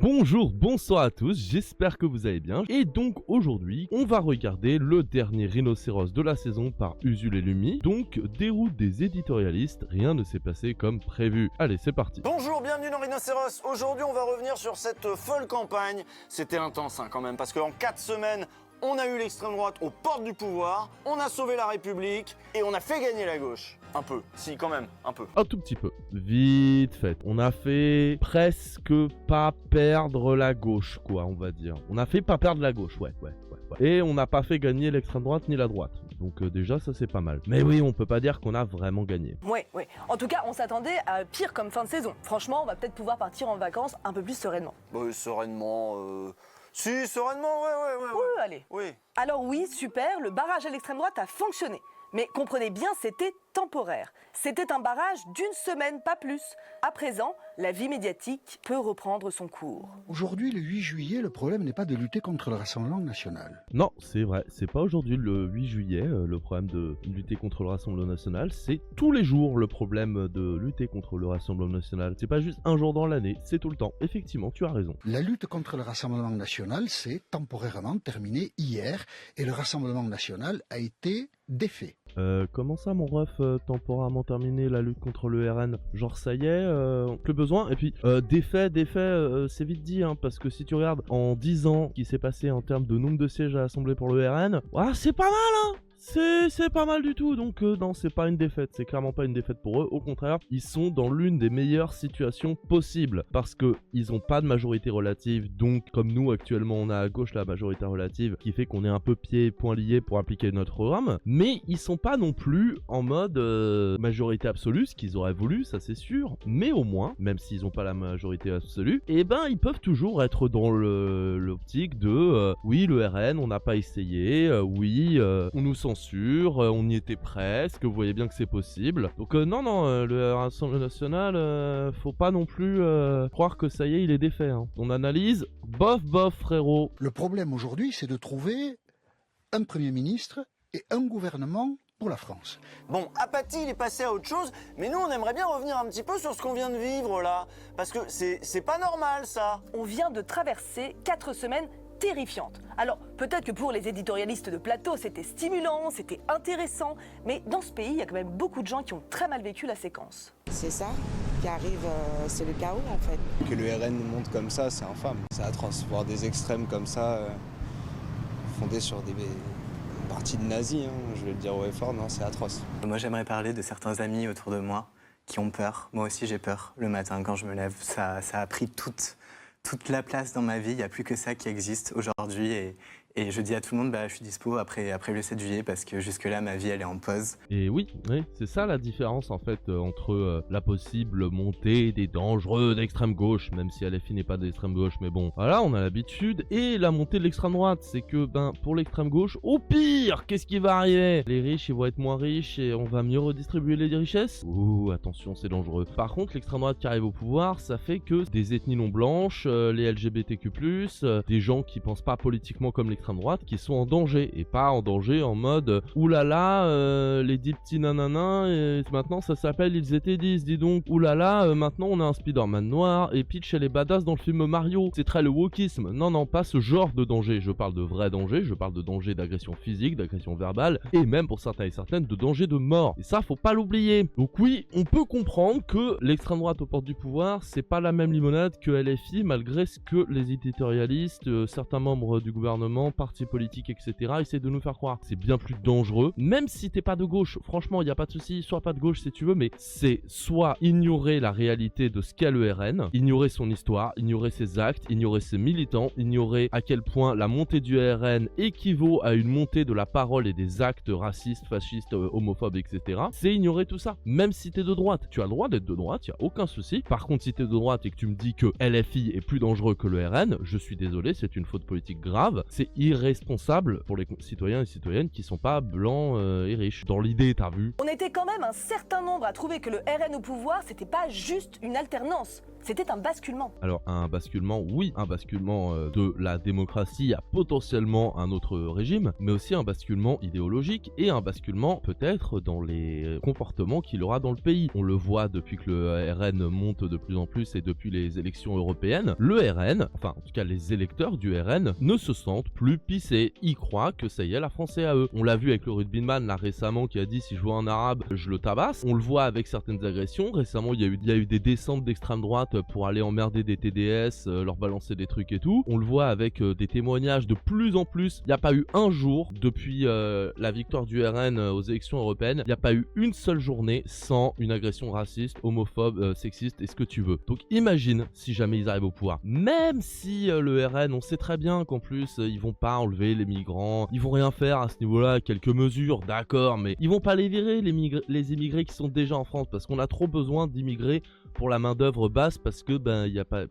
Bonjour, bonsoir à tous, j'espère que vous allez bien. Et donc aujourd'hui, on va regarder le dernier rhinocéros de la saison par Usul et Lumi. Donc, déroute des éditorialistes, rien ne s'est passé comme prévu. Allez, c'est parti. Bonjour, bienvenue dans Rhinocéros. Aujourd'hui, on va revenir sur cette folle campagne. C'était intense quand même, parce qu'en 4 semaines, on a eu l'extrême droite aux portes du pouvoir, on a sauvé la République et on a fait gagner la gauche. Un peu, si quand même, un peu. Un tout petit peu, vite fait. On a fait presque pas perdre la gauche, quoi, on va dire. On a fait pas perdre la gauche, ouais. Et on n'a pas fait gagner l'extrême droite ni la droite. Donc déjà, ça c'est pas mal. Mais oui, on peut pas dire qu'on a vraiment gagné. Ouais. En tout cas, on s'attendait à pire comme fin de saison. Franchement, on va peut-être pouvoir partir en vacances un peu plus sereinement. Sereinement, Si, sereinement, ouais. Oui, allez. Oui. Alors oui, super, le barrage à l'extrême droite a fonctionné. Mais comprenez bien, c'était temporaire. C'était un barrage d'une semaine, pas plus. À présent, la vie médiatique peut reprendre son cours. Aujourd'hui, le 8 juillet, le problème n'est pas de lutter contre le Rassemblement national. Non, c'est vrai, c'est pas aujourd'hui le 8 juillet le problème de lutter contre le Rassemblement national, c'est tous les jours le problème de lutter contre le Rassemblement national. C'est pas juste un jour dans l'année, c'est tout le temps. Effectivement, tu as raison. La lutte contre le Rassemblement national s'est temporairement terminée hier et le Rassemblement national a été défait. Comment ça mon ref, temporairement terminé la lutte contre le RN? Genre ça y est, plus besoin. Et puis défait, c'est vite dit hein, parce que si tu regardes en 10 ans ce qui s'est passé en termes de nombre de sièges à l'Assemblée pour le RN, c'est pas mal hein. C'est pas mal du tout, donc non, c'est pas une défaite, c'est clairement pas une défaite pour eux, au contraire, ils sont dans l'une des meilleures situations possibles, parce que ils ont pas de majorité relative, donc comme nous actuellement on a à gauche la majorité relative, qui fait qu'on est un peu pieds et poings liés pour appliquer notre programme, mais ils sont pas non plus en mode majorité absolue, ce qu'ils auraient voulu, ça c'est sûr, mais au moins, même s'ils ont pas la majorité absolue, et ben ils peuvent toujours être dans l'optique de oui le RN, on n'a pas essayé, oui, on nous censure, on y était presque, vous voyez bien que c'est possible. Donc non, le Rassemblement national, faut pas non plus croire que ça y est, il est défait. Hein. On analyse, bof frérot. Le problème aujourd'hui, c'est de trouver un Premier ministre et un gouvernement pour la France. Bon, Apathy, il est passé à autre chose, mais nous, on aimerait bien revenir un petit peu sur ce qu'on vient de vivre, là. Parce que c'est pas normal, ça. On vient de traverser 4 semaines terrifiante. Alors, peut-être que pour les éditorialistes de plateau, c'était stimulant, c'était intéressant, mais dans ce pays, il y a quand même beaucoup de gens qui ont très mal vécu la séquence. C'est ça qui arrive, c'est le chaos en fait. Que le RN nous monte comme ça, c'est infâme. C'est atroce. Voir des extrêmes comme ça, fondés sur des partis de nazis, je vais le dire haut et fort, non, c'est atroce. Moi, j'aimerais parler de certains amis autour de moi qui ont peur. Moi aussi, j'ai peur le matin quand je me lève. Ça a pris toute la place dans ma vie, il n'y a plus que ça qui existe aujourd'hui et je dis à tout le monde, je suis dispo après le 7 juillet parce que jusque-là, ma vie, elle est en pause. Et oui, c'est ça la différence en fait entre la possible montée des dangereux d'extrême gauche, même si LFI n'est pas d'extrême gauche, mais bon, voilà, on a l'habitude, et la montée de l'extrême droite, c'est que, pour l'extrême gauche, au pire, qu'est-ce qui va arriver? Les riches, ils vont être moins riches et on va mieux redistribuer les richesses? Ouh, attention, c'est dangereux. Par contre, l'extrême droite qui arrive au pouvoir, ça fait que des ethnies non blanches, les LGBTQ+, des gens qui pensent pas politiquement comme l'extrême droite qui sont en danger et pas en danger en mode oulala les 10 petits nananins et maintenant ça s'appelle ils étaient 10 dis donc oulala maintenant on a un Spider-Man noir et Peach elle est badass dans le film Mario, c'est très le wokisme. Non pas ce genre de danger, je parle de vrai danger, je parle de danger d'agression physique, d'agression verbale et même pour certains et certaines de danger de mort et ça faut pas l'oublier. Donc oui, on peut comprendre que l'extrême droite aux portes du pouvoir c'est pas la même limonade que LFI malgré ce que les éditorialistes, certains membres du gouvernement, partis politiques, etc. essaient de nous faire croire. C'est bien plus dangereux, même si t'es pas de gauche. Franchement, il n'y a pas de souci, sois pas de gauche si tu veux, mais c'est soit ignorer la réalité de ce qu'est le RN, ignorer son histoire, ignorer ses actes, ignorer ses militants, ignorer à quel point la montée du RN équivaut à une montée de la parole et des actes racistes, fascistes, homophobes, etc. C'est ignorer tout ça. Même si t'es de droite, tu as le droit d'être de droite, il n'y a aucun souci. Par contre, si t'es de droite et que tu me dis que LFI est plus dangereux que le RN, je suis désolé, c'est une faute politique grave. C'est irresponsable pour les citoyens et citoyennes qui sont pas blancs et riches. Dans l'idée, t'as vu? On était quand même un certain nombre à trouver que le RN au pouvoir, c'était pas juste une alternance. C'était un basculement. Alors un basculement, oui, un basculement de la démocratie à potentiellement un autre régime, mais aussi un basculement idéologique et un basculement peut-être dans les comportements qu'il aura dans le pays. On le voit depuis que le RN monte de plus en plus et depuis les élections européennes, le RN, enfin en tout cas les électeurs du RN, ne se sentent plus pissés. Ils croient que ça y est, la France est à eux. On l'a vu avec le rugbyman là récemment qui a dit si je vois un arabe, je le tabasse. On le voit avec certaines agressions. Récemment, il y a eu des descentes d'extrême droite pour aller emmerder des TDS, leur balancer des trucs et tout. On le voit avec des témoignages de plus en plus. Il n'y a pas eu un jour depuis la victoire du RN aux élections européennes, il n'y a pas eu une seule journée sans une agression raciste, homophobe, sexiste et ce que tu veux. Donc imagine si jamais ils arrivent au pouvoir. Même si le RN, on sait très bien qu'en plus ils vont pas enlever les migrants, ils vont rien faire à ce niveau-là, quelques mesures, d'accord, mais ils vont pas les virer les immigrés qui sont déjà en France parce qu'on a trop besoin d'immigrés pour la main d'œuvre basse parce que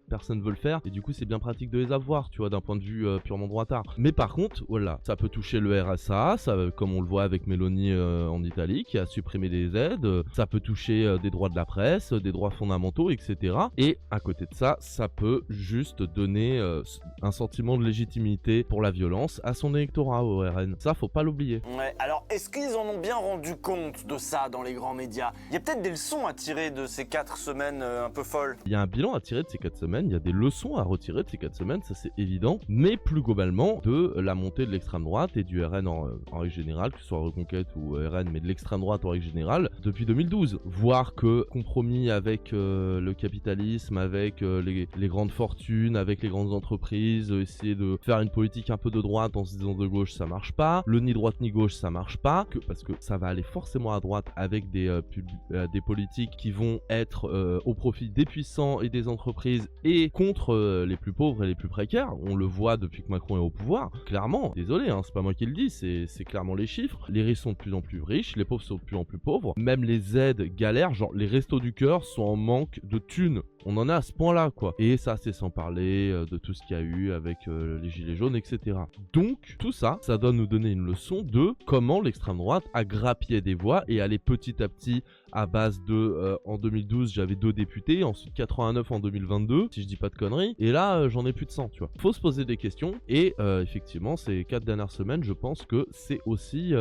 personne veut le faire et du coup c'est bien pratique de les avoir, tu vois, d'un point de vue purement droitard. Mais par contre, voilà, ça peut toucher le RSA, ça, comme on le voit avec Meloni en Italie qui a supprimé des aides, ça peut toucher des droits de la presse, des droits fondamentaux, etc. Et à côté de ça, ça peut juste donner un sentiment de légitimité pour la violence à son électorat au RN. Ça, faut pas l'oublier. Ouais, alors est-ce qu'ils en ont bien rendu compte de ça dans les grands médias? Il y a peut-être des leçons à tirer de ces 4 semaines un peu folles. Il y a un bilan à tirer de ces 4 semaines, il y a des leçons à retirer de ces 4 semaines, ça c'est évident, mais plus globalement de la montée de l'extrême droite et du RN en règle générale, que ce soit Reconquête ou RN, mais de l'extrême droite en règle générale, depuis 2012. Voir que compromis avec le capitalisme, avec les grandes fortunes, avec les grandes entreprises, essayer de faire une politique un peu de droite en se disant de gauche, ça marche pas, le ni droite ni gauche, ça marche pas, parce que ça va aller forcément à droite avec des politiques qui vont être au profit des puissants et des entreprises et contre les plus pauvres et les plus précaires. On le voit depuis que Macron est au pouvoir. Clairement, désolé, hein, c'est pas moi qui le dis, c'est clairement les chiffres. Les riches sont de plus en plus riches, les pauvres sont de plus en plus pauvres. Même les aides galèrent, genre les restos du cœur sont en manque de thunes. On en est à ce point-là, quoi. Et ça, c'est sans parler de tout ce qu'il y a eu avec les gilets jaunes, etc. Donc, tout ça, ça doit nous donner une leçon de comment l'extrême droite a grappillé des voix et allé petit à petit à base de... en 2012, j'avais 2 députés, ensuite 89 en 2022, si je dis pas de conneries. Et là, j'en ai plus de 100, tu vois. Faut se poser des questions. Et effectivement, ces 4 dernières semaines, je pense que c'est aussi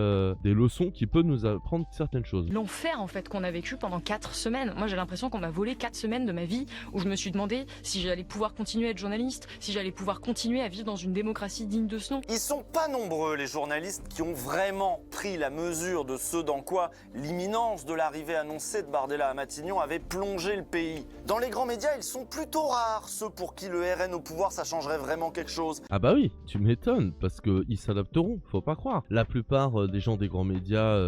des leçons qui peuvent nous apprendre certaines choses. L'enfer, en fait, qu'on a vécu pendant 4 semaines. Moi, j'ai l'impression qu'on m'a volé 4 semaines de ma vie où je me suis demandé si j'allais pouvoir continuer à être journaliste, si j'allais pouvoir continuer à vivre dans une démocratie digne de ce nom. Ils sont pas nombreux, les journalistes, qui ont vraiment pris la mesure de ce dans quoi l'imminence de l'arrivée annoncée de Bardella à Matignon avait plongé le pays. Dans les grands médias, ils sont plutôt rares, ceux pour qui le RN au pouvoir, ça changerait vraiment quelque chose. Ah bah oui, tu m'étonnes, parce qu'ils s'adapteront, faut pas croire. La plupart des gens des grands médias,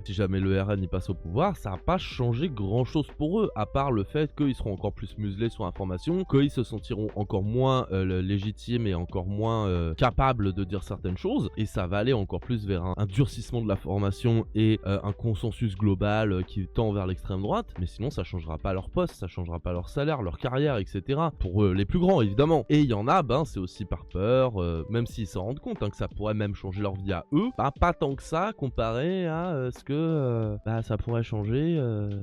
si jamais le RN y passe au pouvoir, ça va pas changer grand chose pour eux, à part le fait qu'ils seront encore plus muselés sur l'information, qu'ils se sentiront encore moins légitimes et encore moins capables de dire certaines choses, et ça va aller encore plus vers un durcissement de la formation et un consensus global qui tend vers l'extrême droite, mais sinon ça changera pas leur poste, ça changera pas leur salaire, leur carrière, etc. Pour les plus grands évidemment. Et il y en a, c'est aussi par peur, même s'ils s'en rendent compte que ça pourrait même changer leur vie à eux, pas tant que ça comparé à ce que ça pourrait changer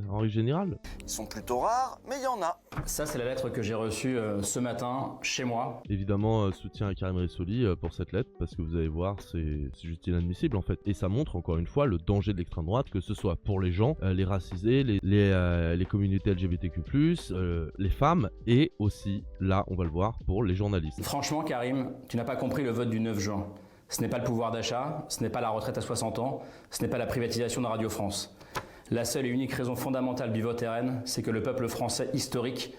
en règle générale. Ils sont plutôt rares, mais il y en a. Ça, c'est la lettre que j'ai reçue ce matin chez moi. Évidemment, soutien à Karim Rissouli pour cette lettre, parce que vous allez voir, c'est juste inadmissible en fait. Et ça montre encore une fois le danger de l'extrême droite, que ce soit pour les gens, les racisés, les communautés LGBTQ+, les femmes, et aussi, là, on va le voir, pour les journalistes. Franchement, Karim, tu n'as pas compris le vote du 9 juin. Ce n'est pas le pouvoir d'achat, ce n'est pas la retraite à 60 ans, ce n'est pas la privatisation de Radio France. La seule et unique raison fondamentale du vote RN, c'est que le peuple français historique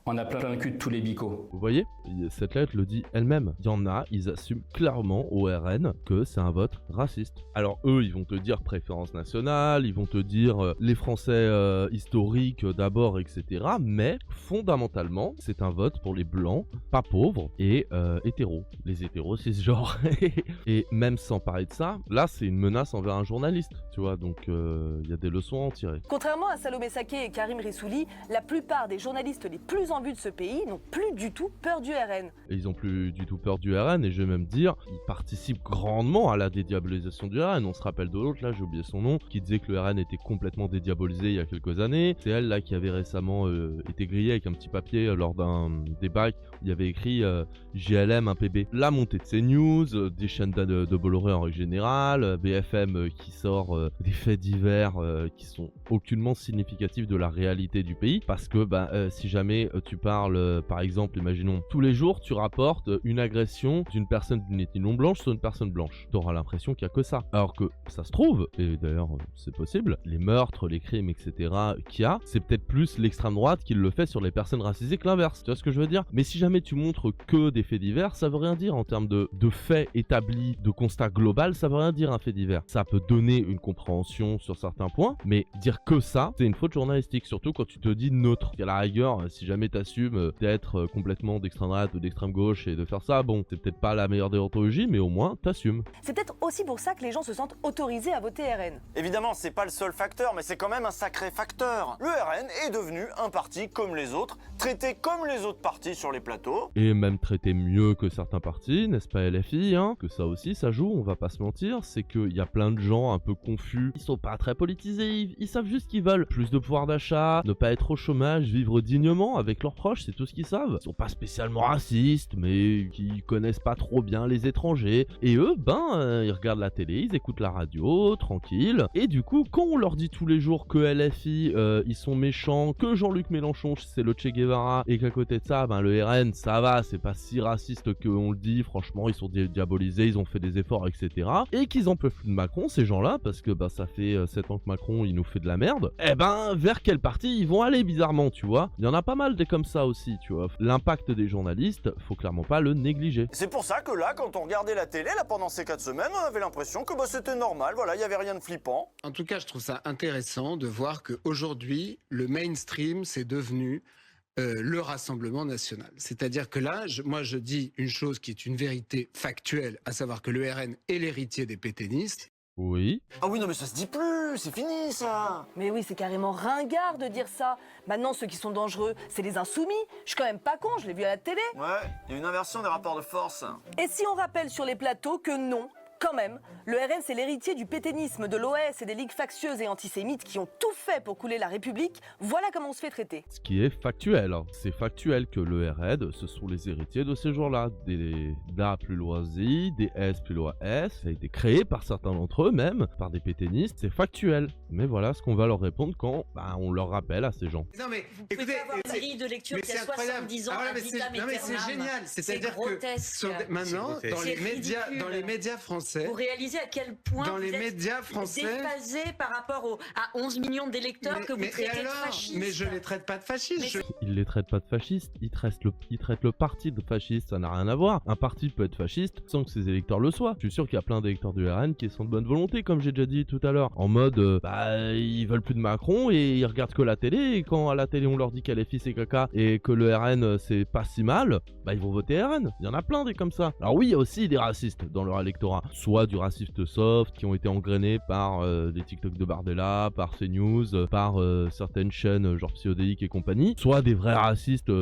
en a plein le cul de tous les bicots. Vous voyez, cette lettre le dit elle-même. Il y en a, ils assument clairement au RN que c'est un vote raciste. Alors eux, ils vont te dire préférence nationale, ils vont te dire les Français historiques d'abord, etc. Mais fondamentalement, c'est un vote pour les blancs, pas pauvres et hétéros. Les hétéros, c'est ce genre. Et même sans parler de ça, là, c'est une menace envers un journaliste, tu vois. Donc il y a des leçons à en tirer. Contrairement à Salomé Saké et Karim Rissouli, la plupart des journalistes les plus en vue de ce pays n'ont plus du tout peur du RN. Et ils ont plus du tout peur du RN, et je vais même dire, ils participent grandement à la dédiabolisation du RN. On se rappelle de l'autre, là, j'ai oublié son nom, qui disait que le RN était complètement dédiabolisé il y a quelques années. C'est elle, là, qui avait récemment été grillée avec un petit papier lors d'un débat où il y avait écrit JLM 1PB. La montée de CNews, des chaînes de Bolloré en règle générale, BFM qui sort des faits divers qui sont aucunement significatifs de la réalité du pays, parce que si jamais tu parles, par exemple, imaginons, tous les jours tu rapportes une agression d'une personne d'une ethnie non blanche sur une personne blanche, t'auras l'impression qu'il y a que ça. Alors que ça se trouve, et d'ailleurs c'est possible, les meurtres, les crimes, etc. qu'il y a, c'est peut-être plus l'extrême droite qui le fait sur les personnes racisées que l'inverse. Tu vois ce que je veux dire? Mais si jamais tu montres que des faits divers, ça veut rien dire en termes de faits établis, de constat global, ça veut rien dire un fait divers. Ça peut donner une compréhension sur certains points, mais dire que ça, c'est une faute journalistique, surtout quand tu te dis neutre. À la rigueur, si jamais t'assumes d'être complètement d'extrême droite ou d'extrême gauche et de faire ça, bon, c'est peut-être pas la meilleure déontologie, mais au moins t'assumes. C'est peut-être aussi pour ça que les gens se sentent autorisés à voter RN. Évidemment, c'est pas le seul facteur, mais c'est quand même un sacré facteur. Le RN est devenu un parti comme les autres, traité comme les autres partis sur les plateaux. Et même traité mieux que certains partis, n'est-ce pas LFI, hein? Que ça aussi, ça joue, on va pas se mentir, c'est qu'il y a plein de gens un peu confus, ils sont pas très politisés, ils savent juste qu'ils veulent plus de pouvoir d'achat, ne pas être au chômage, vivre dignement avec leurs proches, c'est tout ce qu'ils savent. Ils sont pas spécialement racistes, mais qui connaissent pas trop bien les étrangers. Et eux, ils regardent la télé, ils écoutent la radio, tranquille. Et du coup, quand on leur dit tous les jours que LFI, ils sont méchants, que Jean-Luc Mélenchon, c'est le Che Guevara, et qu'à côté de ça, le RN, ça va, c'est pas si raciste qu'on le dit, franchement, ils sont diabolisés, ils ont fait des efforts, etc. Et qu'ils en peuvent plus de Macron, ces gens-là, parce que ça fait 7 ans que Macron, il nous fait de la merde. Vers quel parti ils vont aller, bizarrement, tu vois? Il y en a pas mal des comme ça aussi, tu vois. L'impact des journalistes, faut clairement pas le négliger. C'est pour ça que là, quand on regardait la télé, là, pendant ces 4 semaines, on avait l'impression que c'était normal, voilà, il y avait rien de flippant. En tout cas, je trouve ça intéressant de voir qu'aujourd'hui, le mainstream, c'est devenu le Rassemblement national. C'est-à-dire que là, moi je dis une chose qui est une vérité factuelle, à savoir que le RN est l'héritier des pétainistes. Oui. Ah oui, non mais ça se dit plus, c'est fini ça. Mais oui, c'est carrément ringard de dire ça. Maintenant, ceux qui sont dangereux, c'est les insoumis. Je suis quand même pas con, je l'ai vu à la télé. Ouais, il y a une inversion des rapports de force. Et si on rappelle sur les plateaux que non, quand même, le RN c'est l'héritier du pétainisme, de l'OS et des ligues factieuses et antisémites qui ont tout fait pour couler la République, voilà comment on se fait traiter. Ce qui est factuel, c'est factuel que le RN, ce sont les héritiers de ces jours-là, des DA plus loin Z, des S plus loin S, ça a été créé par certains d'entre eux même, par des pétainistes, c'est factuel. Mais voilà ce qu'on va leur répondre quand on leur rappelle à ces gens. Non mais vous pouvez avoir une grille de lecture qui a 70 ans, c'est génial, c'est-à-dire que maintenant, dans les médias français, vous réalisez à quel point dans les médias français déphasé par rapport à 11 millions d'électeurs que vous traitez de fascistes. Mais je les traite pas de fascistes. Ils les traitent pas de fascistes, ils traitent le parti de fasciste, ça n'a rien à voir. Un parti peut être fasciste sans que ses électeurs le soient. Je suis sûr qu'il y a plein d'électeurs du RN qui sont de bonne volonté, comme j'ai déjà dit tout à l'heure. En mode, ils veulent plus de Macron et ils regardent que la télé. Et quand à la télé on leur dit qu'LFI c'est caca et que le RN c'est pas si mal, ils vont voter RN. Il y en a plein des comme ça. Alors oui, il y a aussi des racistes dans leur électorat. Soit du raciste soft qui ont été engrainés par des TikTok de Bardella, par CNews, par certaines chaînes genre Psyodélique et compagnie, soit des vrais racistes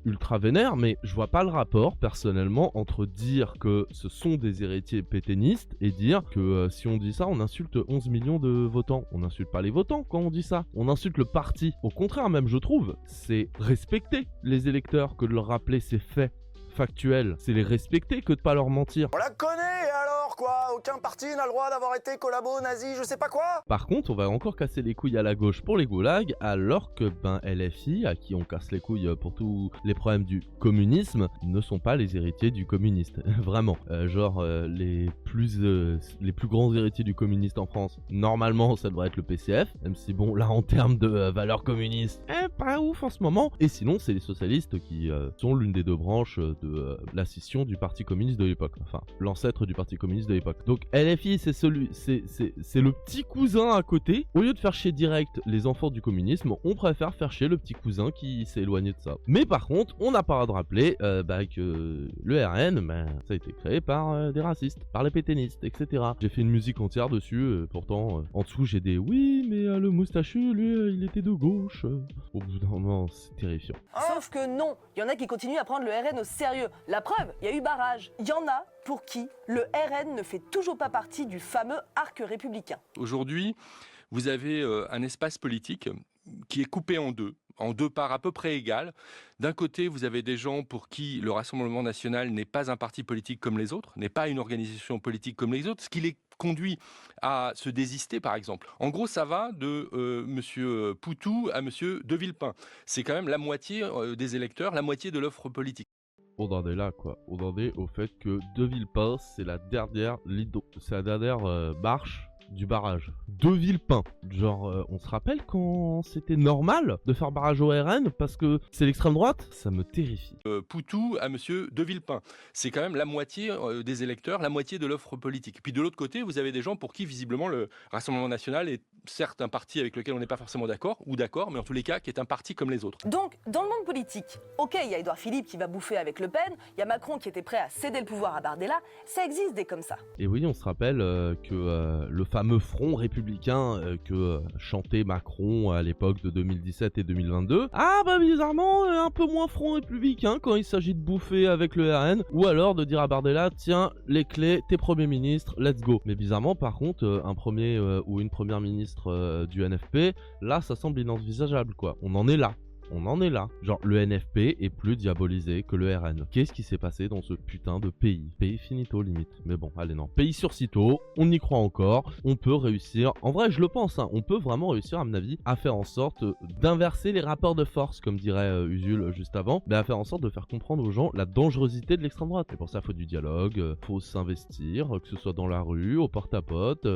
ultra vénères, mais je vois pas le rapport personnellement entre dire que ce sont des héritiers pétainistes et dire que si on dit ça, on insulte 11 millions de votants. On n'insulte pas les votants quand on dit ça, on insulte le parti. Au contraire même, je trouve, c'est respecter les électeurs que de leur rappeler ces faits factuels, c'est les respecter que de pas leur mentir. On la connaît alors quoi, aucun parti n'a le droit d'avoir été collabo, nazi, je sais pas quoi. Par contre, on va encore casser les couilles à la gauche pour les goulags, alors que LFI, à qui on casse les couilles pour tous les problèmes du communisme, ne sont pas les héritiers du communiste. Vraiment. Les plus grands héritiers du communiste en France, normalement ça devrait être le PCF, même si bon là en termes de valeurs communistes, pas ouf en ce moment. Et sinon c'est les socialistes qui sont l'une des deux branches de la scission du parti communiste de l'époque, enfin l'ancêtre du parti communiste de l'époque. Donc LFI c'est le petit cousin à côté. Au lieu de faire chier direct les enfants du communisme, on préfère faire chier le petit cousin qui s'est éloigné de ça. Mais par contre, on n'a pas le droit de rappeler que le RN, ça a été créé par des racistes, par les pétainistes, etc. J'ai fait une musique entière dessus, pourtant en dessous j'ai des oui mais le moustachu lui il était de gauche. Au bout d'un moment c'est terrifiant. Sauf que non, il y en a qui continuent à prendre le RN au sérieux. La preuve, il y a eu barrage. Il y en a pour qui le RN ne fait toujours pas partie du fameux arc républicain. Aujourd'hui, vous avez un espace politique qui est coupé en deux, en deux parts à peu près égales. D'un côté, vous avez des gens pour qui le Rassemblement national n'est pas un parti politique comme les autres, n'est pas une organisation politique comme les autres, ce qui les conduit à se désister, par exemple. En gros, ça va de M. Poutou à M. De Villepin. C'est quand même la moitié des électeurs, la moitié de l'offre politique. On en est là, quoi. On en est au fait que De Villepin, c'est la dernière marche du barrage. De Villepin. Genre, on se rappelle quand c'était normal de faire barrage au RN parce que c'est l'extrême droite? Ça me terrifie. Poutou à M. De Villepin. C'est quand même la moitié des électeurs, la moitié de l'offre politique. Puis de l'autre côté, vous avez des gens pour qui, visiblement, le Rassemblement national est certes un parti avec lequel on n'est pas forcément d'accord, mais en tous les cas, qui est un parti comme les autres. Donc, dans le monde politique, ok, il y a Édouard Philippe qui va bouffer avec Le Pen, il y a Macron qui était prêt à céder le pouvoir à Bardella, ça existe des comme ça. Et oui, on se rappelle que le fameux front républicain que chantait Macron à l'époque de 2017 et 2022, ah bah bizarrement, un peu moins front républicain quand il s'agit de bouffer avec le RN, ou alors de dire à Bardella, tiens, les clés, t'es Premier ministre, let's go. Mais bizarrement, par contre, un premier ou une première ministre du NFP, là, ça semble inenvisageable, quoi. On en est là. On en est là. Genre, le NFP est plus diabolisé que le RN. Qu'est-ce qui s'est passé dans ce putain de pays? Pays finito, limite. Mais bon, allez, non. Pays sur sitôt, on y croit encore. On peut réussir. En vrai, je le pense, hein. On peut vraiment réussir, à mon avis, à faire en sorte d'inverser les rapports de force, comme dirait Usul juste avant, mais à faire en sorte de faire comprendre aux gens la dangerosité de l'extrême droite. Et pour ça, il faut du dialogue, faut s'investir, que ce soit dans la rue, au porte-à-porte,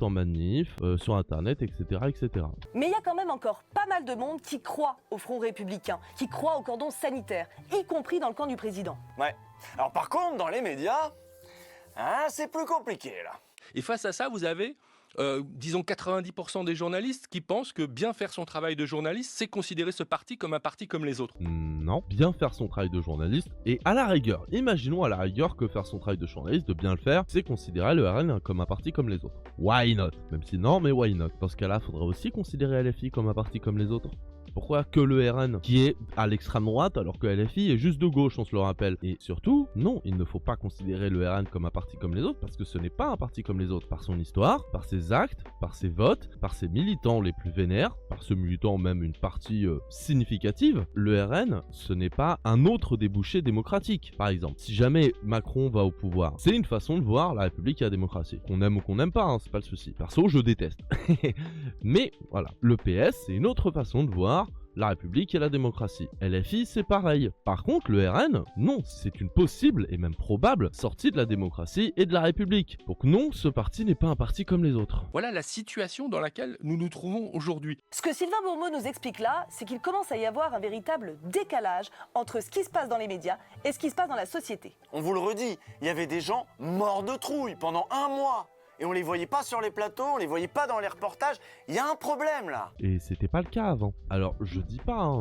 en manif, sur Internet, etc., etc. Mais il y a quand même encore pas mal de monde qui croit au front républicain, qui croit au cordon sanitaire, y compris dans le camp du président. Ouais. Alors par contre, dans les médias, c'est plus compliqué là. Et face à ça, vous avez, disons 90% des journalistes qui pensent que bien faire son travail de journaliste, c'est considérer ce parti comme un parti comme les autres. Non, bien faire son travail de journaliste, et à la rigueur, imaginons à la rigueur que faire son travail de journaliste, de bien le faire, c'est considérer le RN comme un parti comme les autres. Why not? Même si non, mais why not? Dans ce cas-là, faudrait aussi considérer LFI comme un parti comme les autres. Pourquoi que le RN qui est à l'extrême droite alors que LFI est juste de gauche, on se le rappelle. Et surtout, non, il ne faut pas considérer le RN comme un parti comme les autres parce que ce n'est pas un parti comme les autres. Par son histoire, par ses actes, par ses votes, par ses militants les plus vénères, par ce militant même une partie significative, le RN, ce n'est pas un autre débouché démocratique. Par exemple, si jamais Macron va au pouvoir, c'est une façon de voir la République et la démocratie. Qu'on aime ou qu'on n'aime pas, hein, c'est pas le souci. Perso, je déteste. Mais voilà, le PS, c'est une autre façon de voir la République et la démocratie. LFI, c'est pareil. Par contre, le RN, non, c'est une possible et même probable sortie de la démocratie et de la République. Donc non, ce parti n'est pas un parti comme les autres. Voilà la situation dans laquelle nous nous trouvons aujourd'hui. Ce que Sylvain Bourmeau nous explique là, c'est qu'il commence à y avoir un véritable décalage entre ce qui se passe dans les médias et ce qui se passe dans la société. On vous le redit, il y avait des gens morts de trouille pendant 1 mois. Et on les voyait pas sur les plateaux, on les voyait pas dans les reportages. Il y a un problème là. Et c'était pas le cas avant. Alors je dis pas,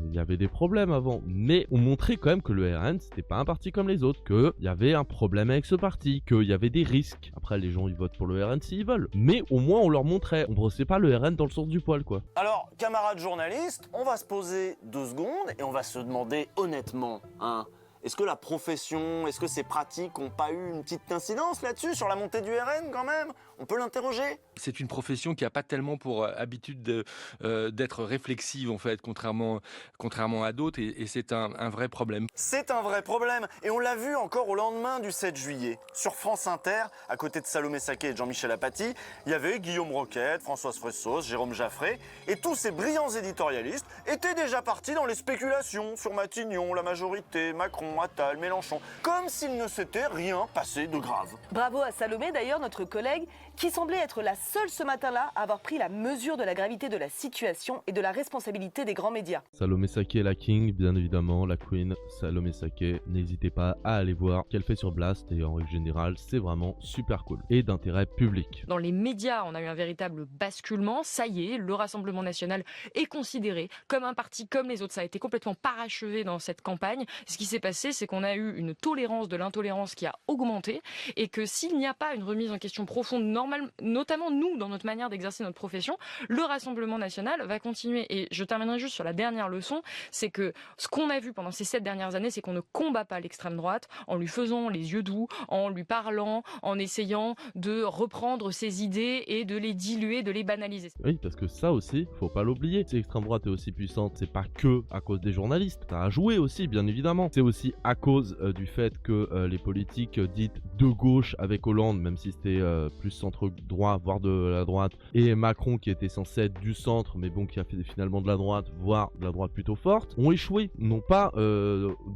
il y avait des problèmes avant, mais on montrait quand même que le RN c'était pas un parti comme les autres, qu'il y avait un problème avec ce parti, qu'il y avait des risques. Après les gens ils votent pour le RN s'ils veulent, mais au moins on leur montrait, on brossait pas le RN dans le sens du poil quoi. Alors camarades journalistes, on va se poser 2 secondes et on va se demander honnêtement, est-ce que la profession, est-ce que ces pratiques n'ont pas eu une petite incidence là-dessus, sur la montée du RN quand même? On peut l'interroger? C'est une profession qui n'a pas tellement pour habitude d'être réflexive en fait, contrairement à d'autres, et c'est un vrai problème. C'est un vrai problème, et on l'a vu encore au lendemain du 7 juillet. Sur France Inter, à côté de Salomé Saké et de Jean-Michel Apathy, il y avait Guillaume Roquette, Françoise Fressos, Jérôme Jaffré, et tous ces brillants éditorialistes étaient déjà partis dans les spéculations sur Matignon, la majorité, Macron, Attal, Mélenchon, comme s'il ne s'était rien passé de grave. Bravo à Salomé d'ailleurs, notre collègue, qui semblait être la seule ce matin-là à avoir pris la mesure de la gravité de la situation et de la responsabilité des grands médias. Salomé Saké, la King, bien évidemment, la Queen, Salomé Saké, n'hésitez pas à aller voir qu'elle fait sur Blast, et en règle générale, c'est vraiment super cool, et d'intérêt public. Dans les médias, on a eu un véritable basculement, ça y est, le Rassemblement national est considéré comme un parti comme les autres, ça a été complètement parachevé dans cette campagne. Ce qui s'est passé, c'est qu'on a eu une tolérance de l'intolérance qui a augmenté, et que s'il n'y a pas une remise en question profonde, normale notamment nous, dans notre manière d'exercer notre profession, le Rassemblement national va continuer. Et je terminerai juste sur la dernière leçon, c'est que ce qu'on a vu pendant ces 7 dernières années, c'est qu'on ne combat pas l'extrême droite en lui faisant les yeux doux, en lui parlant, en essayant de reprendre ses idées et de les diluer, de les banaliser. Oui, parce que ça aussi, faut pas l'oublier. Si l'extrême droite est aussi puissante, c'est pas que à cause des journalistes. Ça a joué aussi, bien évidemment. C'est aussi à cause du fait que les politiques dites de gauche avec Hollande, même si c'était plus centre-droit, voire de la droite, et Macron qui était censé être du centre, mais bon, qui a fait finalement de la droite, voire de la droite plutôt forte, ont échoué. N'ont pas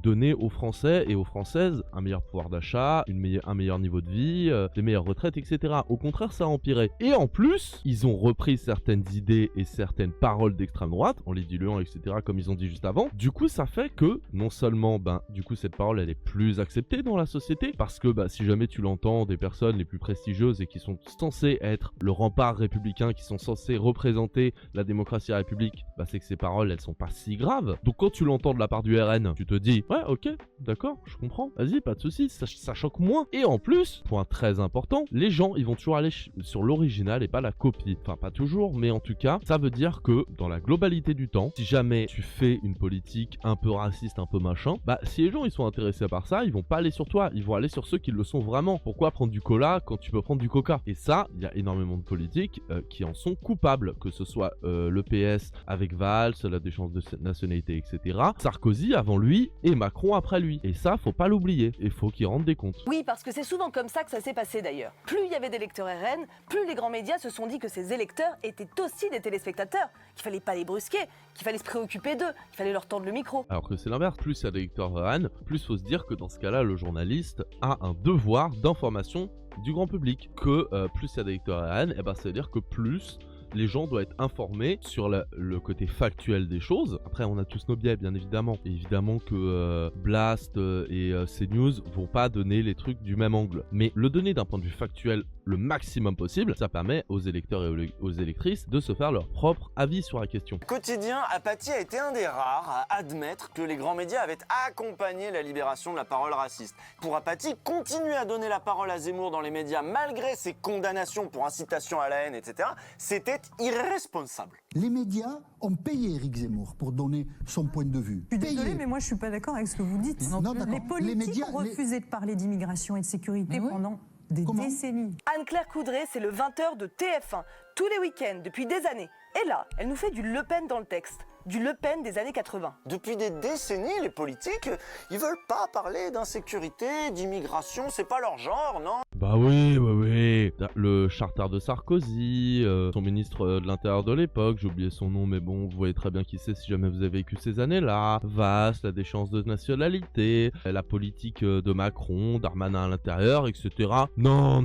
donné aux Français et aux Françaises un meilleur pouvoir d'achat, un meilleur niveau de vie, des meilleures retraites, etc. Au contraire, ça a empiré. Et en plus, ils ont repris certaines idées et certaines paroles d'extrême droite, en les diluant, etc., comme ils ont dit juste avant. Du coup, ça fait que, non seulement, du coup, cette parole, elle est plus acceptée dans la société, parce que, si jamais tu l'entends, des personnes les plus prestigieuses et qui sont censées être le rempart républicain, qui sont censées représenter la démocratie et la République, c'est que ces paroles, elles sont pas si graves. Donc quand tu l'entends de la part du RN, tu te dis, ouais, ok, d'accord, je comprends, vas-y, pas de soucis, ça choque moins. Et en plus, point très important, les gens, ils vont toujours aller sur l'original et pas la copie. Enfin, pas toujours, mais en tout cas, ça veut dire que, dans la globalité du temps, si jamais tu fais une politique un peu raciste, un peu machin, si les gens, ils sont intéressés par ça, ils vont pas aller sur toi, ils vont aller sur ceux qui le sont vraiment. Pourquoi prendre du cola quand tu peux prendre du coca? Et ça, il y a énormément de politiques qui en sont coupables, que ce soit le PS avec Valls, la déchéance de nationalité, etc. Sarkozy avant lui et Macron après lui. Et ça, faut pas l'oublier. Et faut qu'ils rendent des comptes. Oui, parce que c'est souvent comme ça que ça s'est passé d'ailleurs. Plus il y avait d'électeurs RN, plus les grands médias se sont dit que ces électeurs étaient aussi des téléspectateurs, qu'il fallait pas les brusquer, qu'il fallait se préoccuper d'eux, qu'il fallait leur tendre le micro. Alors que c'est l'inverse, plus il y a d'électeurs RN, plus faut se dire que dans ce cas-là, le journaliste a un devoir d'information du grand public. Que plus il y a d'électeurs RN, ça veut dire que plus les gens doivent être informés sur le côté factuel des choses. Après, on a tous nos biais, bien évidemment. Et évidemment que Blast et CNews vont pas donner les trucs du même angle. Mais le donner d'un point de vue factuel le maximum possible, ça permet aux électeurs et aux électrices de se faire leur propre avis sur la question. Quotidien, Apathy a été un des rares à admettre que les grands médias avaient accompagné la libération de la parole raciste. Pour Apathy, continuer à donner la parole à Zemmour dans les médias malgré ses condamnations pour incitation à la haine, etc., c'était irresponsable. Les médias ont payé Éric Zemmour pour donner son point de vue. Je suis désolée, mais moi je suis pas d'accord avec ce que vous dites. Non, les politiques ont refusé de parler d'immigration et de sécurité pendant des décennies. Anne-Claire Coudray, c'est le 20h de TF1, tous les week-ends, depuis des années. Et là, elle nous fait du Le Pen dans le texte. Du Le Pen des années 80. Depuis des décennies, les politiques, ils veulent pas parler d'insécurité, d'immigration, c'est pas leur genre, non? Oui. Le charter de Sarkozy, son ministre de l'Intérieur de l'époque, j'ai oublié son nom, mais bon, vous voyez très bien qui c'est si jamais vous avez vécu ces années-là. Valls, la déchéance de nationalité, la politique de Macron, Darmanin à l'intérieur, etc. Non,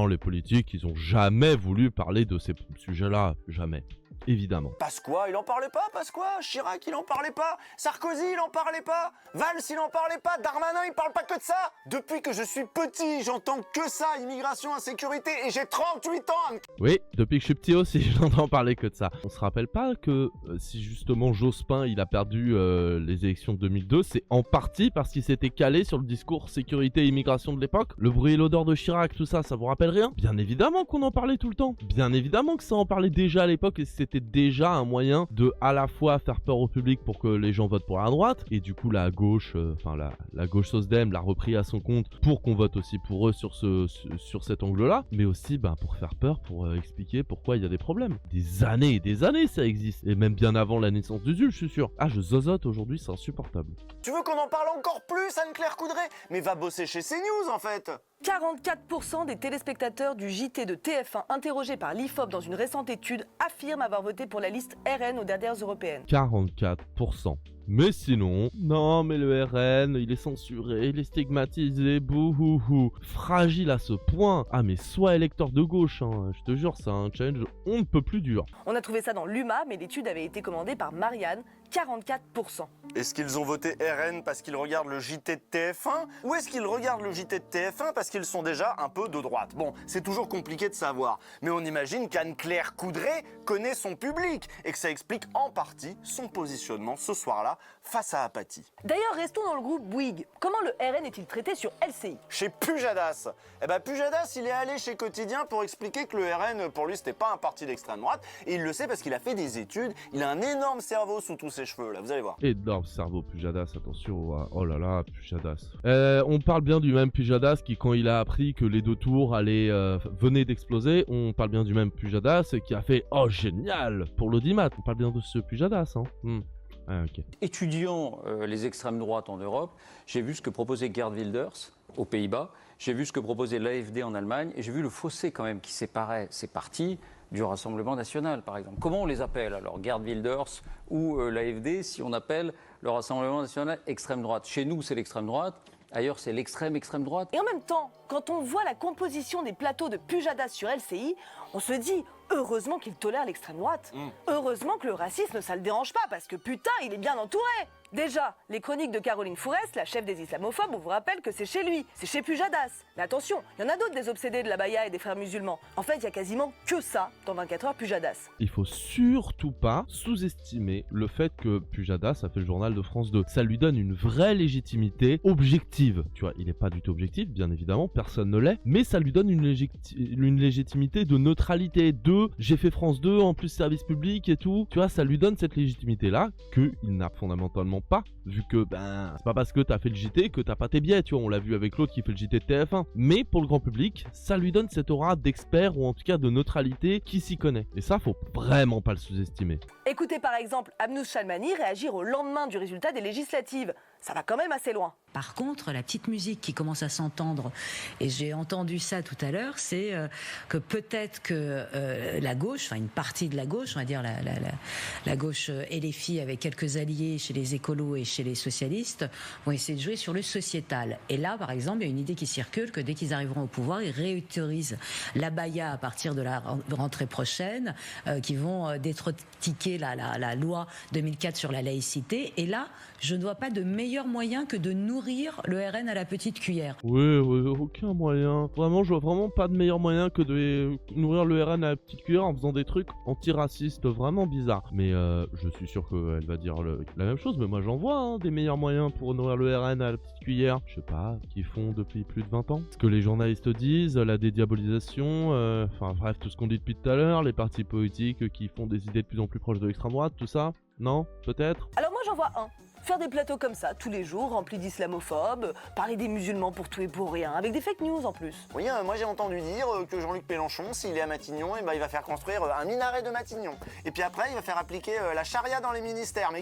les politiques, ils ont jamais voulu parler de ces sujets-là, jamais. Évidemment. Pasqua, il en parlait pas, Pasqua. Chirac, il en parlait pas. Sarkozy, il en parlait pas. Valls, il en parlait pas. Darmanin, il parle pas que de ça. Depuis que je suis petit, j'entends que ça, immigration, insécurité, et j'ai 38 ans. Oui, depuis que je suis petit aussi, j'entends parler que de ça. On se rappelle pas que si justement Jospin, il a perdu les élections de 2002, c'est en partie parce qu'il s'était calé sur le discours sécurité et immigration de l'époque. Le bruit et l'odeur de Chirac, tout ça, ça vous rappelle rien? Bien évidemment qu'on en parlait tout le temps. Bien évidemment que ça en parlait déjà à l'époque et c'était déjà un moyen de à la fois faire peur au public pour que les gens votent pour la droite et du coup la gauche, la gauche SOSDEM l'a repris à son compte pour qu'on vote aussi pour eux sur cet angle-là, mais aussi pour faire peur, pour expliquer pourquoi il y a des problèmes. Des années et des années ça existe, et même bien avant la naissance du ZUL, je suis sûr. Je zozote aujourd'hui, c'est insupportable. Tu veux qu'on en parle encore plus, Anne-Claire Coudray? Mais va bosser chez CNews en fait. 44% des téléspectateurs du JT de TF1 interrogés par l'IFOP dans une récente étude affirment avoir voté pour la liste RN aux dernières européennes. 44%. Mais sinon, non mais le RN, il est censuré, il est stigmatisé, bouhouhou, fragile à ce point. Mais sois électeur de gauche, je te jure, c'est un challenge on ne peut plus dur. On a trouvé ça dans l'UMA, mais l'étude avait été commandée par Marianne, 44%. Est-ce qu'ils ont voté RN parce qu'ils regardent le JT de TF1 ou est-ce qu'ils regardent le JT de TF1 parce qu'ils sont déjà un peu de droite? Bon, c'est toujours compliqué de savoir, mais on imagine qu'Anne-Claire Coudray connaît son public et que ça explique en partie son positionnement ce soir-là face à apathie. D'ailleurs, restons dans le groupe Bouygues. Comment le RN est-il traité sur LCI? Chez Pujadas. Eh ben Pujadas, il est allé chez Quotidien pour expliquer que le RN, pour lui, c'était pas un parti d'extrême droite. Et il le sait parce qu'il a fait des études. Il a un énorme cerveau sous tous ses cheveux, là, vous allez voir. Énorme cerveau, Pujadas, attention. Oh là là, Pujadas. On parle bien du même Pujadas qui, quand il a appris que les 2 tours venaient d'exploser, on parle bien du même Pujadas qui a fait « Oh, génial !» pour l'audimat. On parle bien de ce Pujadas, hein. Ah, okay. Étudiant les extrêmes droites en Europe, j'ai vu ce que proposait Geert Wilders aux Pays-Bas, j'ai vu ce que proposait l'AfD en Allemagne, et j'ai vu le fossé quand même qui séparait ces partis du Rassemblement national, par exemple. Comment on les appelle alors, Geert Wilders ou l'AfD, si on appelle le Rassemblement national extrême droite? Chez nous, c'est l'extrême droite. Ailleurs, c'est l'extrême droite. Et en même temps, quand on voit la composition des plateaux de Pujadas sur LCI, on se dit heureusement qu'il tolère l'extrême droite. Heureusement que le racisme, ça le dérange pas, parce que putain, il est bien entouré. Déjà, les chroniques de Caroline Fourest, la chef des islamophobes, on vous rappelle que c'est chez lui, c'est chez Pujadas. Mais attention, il y en a d'autres des obsédés de la Baïa et des frères musulmans. En fait, il y a quasiment que ça dans 24 heures Pujadas. Il faut surtout pas sous-estimer le fait que Pujadas a fait le journal de France 2. Ça lui donne une vraie légitimité objective. Tu vois, il est pas du tout objectif, bien évidemment, personne ne l'est, mais ça lui donne une légitimité de neutralité, j'ai fait France 2, en plus service public et tout. Tu vois, ça lui donne cette légitimité-là qu'il n'a fondamentalement pas, vu que, c'est pas parce que t'as fait le JT que t'as pas tes biais, tu vois, on l'a vu avec l'autre qui fait le JT de TF1. Mais pour le grand public, ça lui donne cette aura d'expert, ou en tout cas de neutralité, qui s'y connaît. Et ça, faut vraiment pas le sous-estimer. Écoutez par exemple Amnous Chalmani réagir au lendemain du résultat des législatives. Ça va quand même assez loin. Par contre, la petite musique qui commence à s'entendre, et j'ai entendu ça tout à l'heure, c'est que peut-être que la gauche, enfin une partie de la gauche, on va dire la gauche LFI avec quelques alliés chez les écolos et chez les socialistes, vont essayer de jouer sur le sociétal. Et là, par exemple, il y a une idée qui circule que dès qu'ils arriveront au pouvoir, ils réautorisent la baya à partir de la rentrée prochaine, qui vont détrotiquer la loi 2004 sur la laïcité. Et là, je ne vois pas de meilleur moyen que de nourrir le RN à la petite cuillère. Oui, aucun moyen. Vraiment, je vois vraiment pas de meilleur moyen que de nourrir le RN à la petite cuillère en faisant des trucs antiracistes vraiment bizarres. Mais je suis sûr qu'elle va dire la même chose, mais moi j'en vois des meilleurs moyens pour nourrir le RN à la petite cuillère. Je sais pas, qu'ils font depuis plus de 20 ans. Ce que les journalistes disent, la dédiabolisation, enfin bref, tout ce qu'on dit depuis tout à l'heure, les partis politiques qui font des idées de plus en plus proches de l'extrême droite, tout ça. Non? Peut-être? Alors moi j'en vois un. Faire des plateaux comme ça, tous les jours, remplis d'islamophobes, parler des musulmans pour tout et pour rien, avec des fake news en plus. Oui, moi j'ai entendu dire que Jean-Luc Mélenchon, s'il est à Matignon, il va faire construire un minaret de Matignon. Et puis après, il va faire appliquer la charia dans les ministères. Mais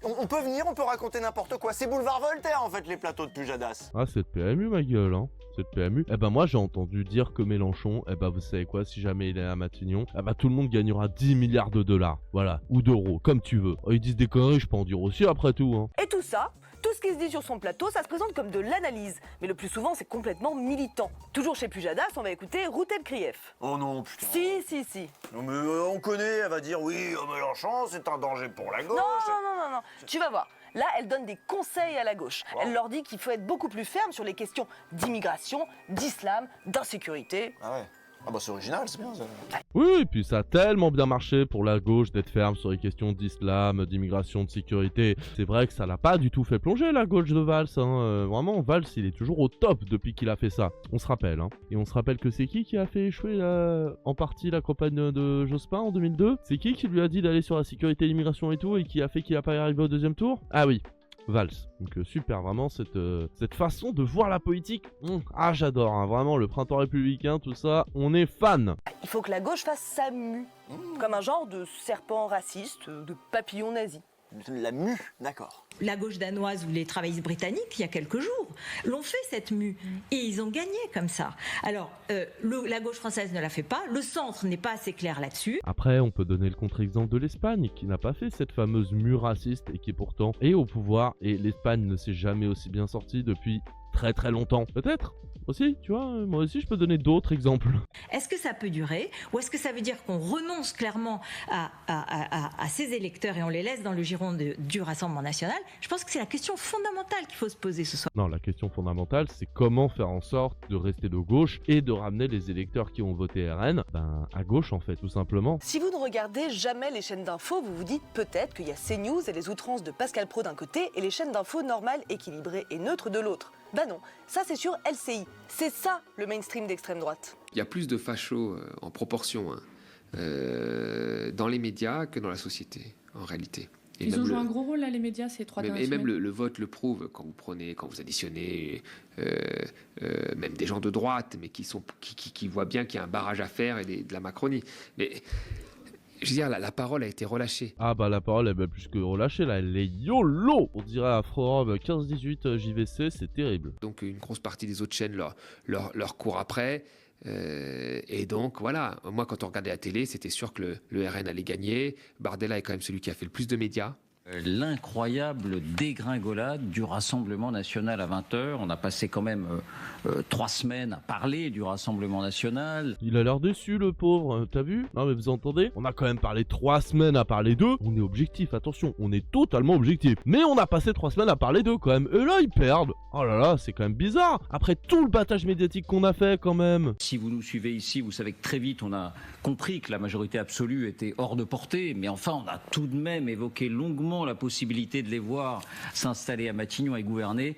on peut venir, on peut raconter n'importe quoi. C'est boulevard Voltaire, en fait, les plateaux de Pujadas. Ah, c'est de PMU, ma gueule, hein. C'est de PMU. Moi, j'ai entendu dire que Mélenchon, vous savez quoi, si jamais il est à Matignon, tout le monde gagnera 10 milliards de dollars. Voilà. Ou d'euros, comme tu veux. Ils disent des conneries, je peux en dire aussi après tout, hein. Et tout ça, tout ce qui se dit sur son plateau, ça se présente comme de l'analyse. Mais le plus souvent, c'est complètement militant. Toujours chez Pujadas, on va écouter Ruth El Krief. Oh non, putain. Si. Non, mais on connaît, elle va dire oui, Mélenchon, c'est un danger pour la gauche. Non. Tu vas voir. Là, elle donne des conseils à la gauche. Wow. Elle leur dit qu'il faut être beaucoup plus ferme sur les questions d'immigration, d'islam, d'insécurité. Ah ouais. Ah bah c'est original, c'est bien ça. Oui, et puis ça a tellement bien marché pour la gauche d'être ferme sur les questions d'islam, d'immigration, de sécurité. C'est vrai que ça l'a pas du tout fait plonger la gauche de Valls, hein. Vraiment, Valls, il est toujours au top depuis qu'il a fait ça. On se rappelle, hein. Et on se rappelle que c'est qui a fait échouer en partie la campagne de Jospin en 2002 ? C'est qui lui a dit d'aller sur la sécurité, l'immigration et tout, et qui a fait qu'il a pas arrivé au deuxième tour ? Ah oui, Valls. Donc super, vraiment cette façon de voir la politique. J'adore, hein, vraiment le printemps républicain, tout ça, on est fan. Il faut que la gauche fasse sa mue, comme un genre de serpent raciste, de papillon nazi. La mue, d'accord. La gauche danoise ou les travaillistes britanniques, il y a quelques jours, l'ont fait cette mue. Et ils ont gagné comme ça. Alors, la gauche française ne la fait pas. Le centre n'est pas assez clair là-dessus. Après, on peut donner le contre-exemple de l'Espagne, qui n'a pas fait cette fameuse mue raciste et qui pourtant est au pouvoir. Et l'Espagne ne s'est jamais aussi bien sortie depuis très très longtemps. Peut-être aussi, tu vois, moi aussi je peux donner d'autres exemples. Est-ce que ça peut durer ou est-ce que ça veut dire qu'on renonce clairement à ces électeurs et on les laisse dans le giron du Rassemblement national? Je pense que c'est la question fondamentale qu'il faut se poser ce soir. Non, la question fondamentale, c'est comment faire en sorte de rester de gauche et de ramener les électeurs qui ont voté RN à gauche en fait, tout simplement. Si vous ne regardez jamais les chaînes d'infos, vous vous dites peut-être qu'il y a CNews et les outrances de Pascal Praud d'un côté et les chaînes d'infos normales, équilibrées et neutres de l'autre. Bah non, ça c'est sur LCI. C'est ça le mainstream d'extrême droite. Il y a plus de fachos en proportion dans les médias que dans la société, en réalité. Et ils ont joué un gros rôle là, les médias, ces 3 dernières semaines. Et même le vote le prouve quand vous additionnez même des gens de droite, mais qui voient bien qu'il y a un barrage à faire et de la Macronie. Mais je veux dire, la parole a été relâchée. Ah bah la parole est bien plus que relâchée là, elle est YOLO. On dirait à Forum 15-18 JVC, c'est terrible. Donc une grosse partie des autres chaînes leur court après. Et donc voilà, moi quand on regardait la télé, c'était sûr que le RN allait gagner. Bardella est quand même celui qui a fait le plus de médias. L'incroyable dégringolade du Rassemblement national à 20h. On a passé quand même 3 semaines à parler du Rassemblement national. Il a l'air déçu le pauvre, t'as vu? Non mais vous entendez? On a quand même parlé 3 semaines à parler d'eux. On est objectif, attention, on est totalement objectif. Mais on a passé 3 semaines à parler d'eux quand même. Et là ils perdent. Oh là là, c'est quand même bizarre. Après tout le battage médiatique qu'on a fait quand même. Si vous nous suivez ici, vous savez que très vite on a compris que la majorité absolue était hors de portée. Mais enfin on a tout de même évoqué longuement la possibilité de les voir s'installer à Matignon et gouverner.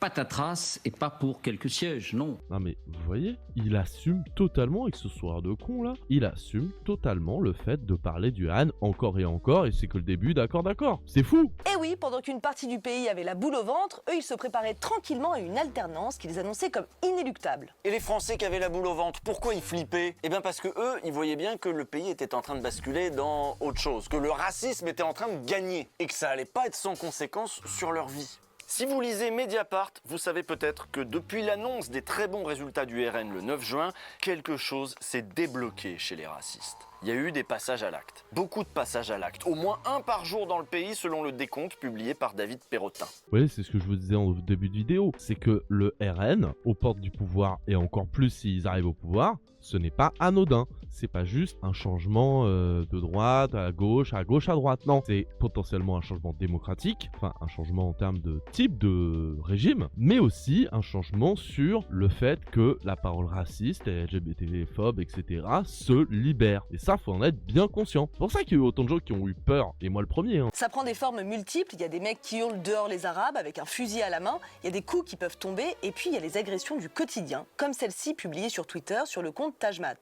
Patatras et pas pour quelques sièges, non. Non mais vous voyez, il assume totalement avec ce soir de con là, il assume totalement le fait de parler du Han encore et c'est que le début, d'accord, c'est fou. Et oui, pendant qu'une partie du pays avait la boule au ventre, eux ils se préparaient tranquillement à une alternance qu'ils annonçaient comme inéluctable. Et les Français qui avaient la boule au ventre, pourquoi ils flippaient? Eh bien parce que eux, ils voyaient bien que le pays était en train de basculer dans autre chose, que le racisme était en train de gagner et que ça allait pas être sans conséquences sur leur vie. Si vous lisez Mediapart, vous savez peut-être que depuis l'annonce des très bons résultats du RN le 9 juin, quelque chose s'est débloqué chez les racistes. Il y a eu des passages à l'acte. Beaucoup de passages à l'acte. Au moins un par jour dans le pays selon le décompte publié par David Perrotin. Oui, c'est ce que je vous disais en début de vidéo. C'est que le RN, aux portes du pouvoir, et encore plus s'ils arrivent au pouvoir, ce n'est pas anodin. C'est pas juste un changement de droite à gauche à droite. Non, c'est potentiellement un changement démocratique, enfin un changement en termes de type de régime, mais aussi un changement sur le fait que la parole raciste, LGBT-phobe, etc. se libère. Et ça, faut en être bien conscient. C'est pour ça qu'il y a eu autant de gens qui ont eu peur, et moi le premier. Hein. Ça prend des formes multiples, il y a des mecs qui hurlent dehors les Arabes avec un fusil à la main, il y a des coups qui peuvent tomber, et puis il y a les agressions du quotidien, comme celle-ci publiée sur Twitter sur le compte Tajmat.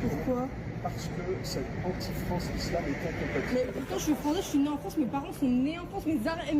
Pourquoi? Parce que c'est anti-France, l'islam est incompatible. Mais pourtant je suis français, je suis né en France, mes parents sont nés en France, mes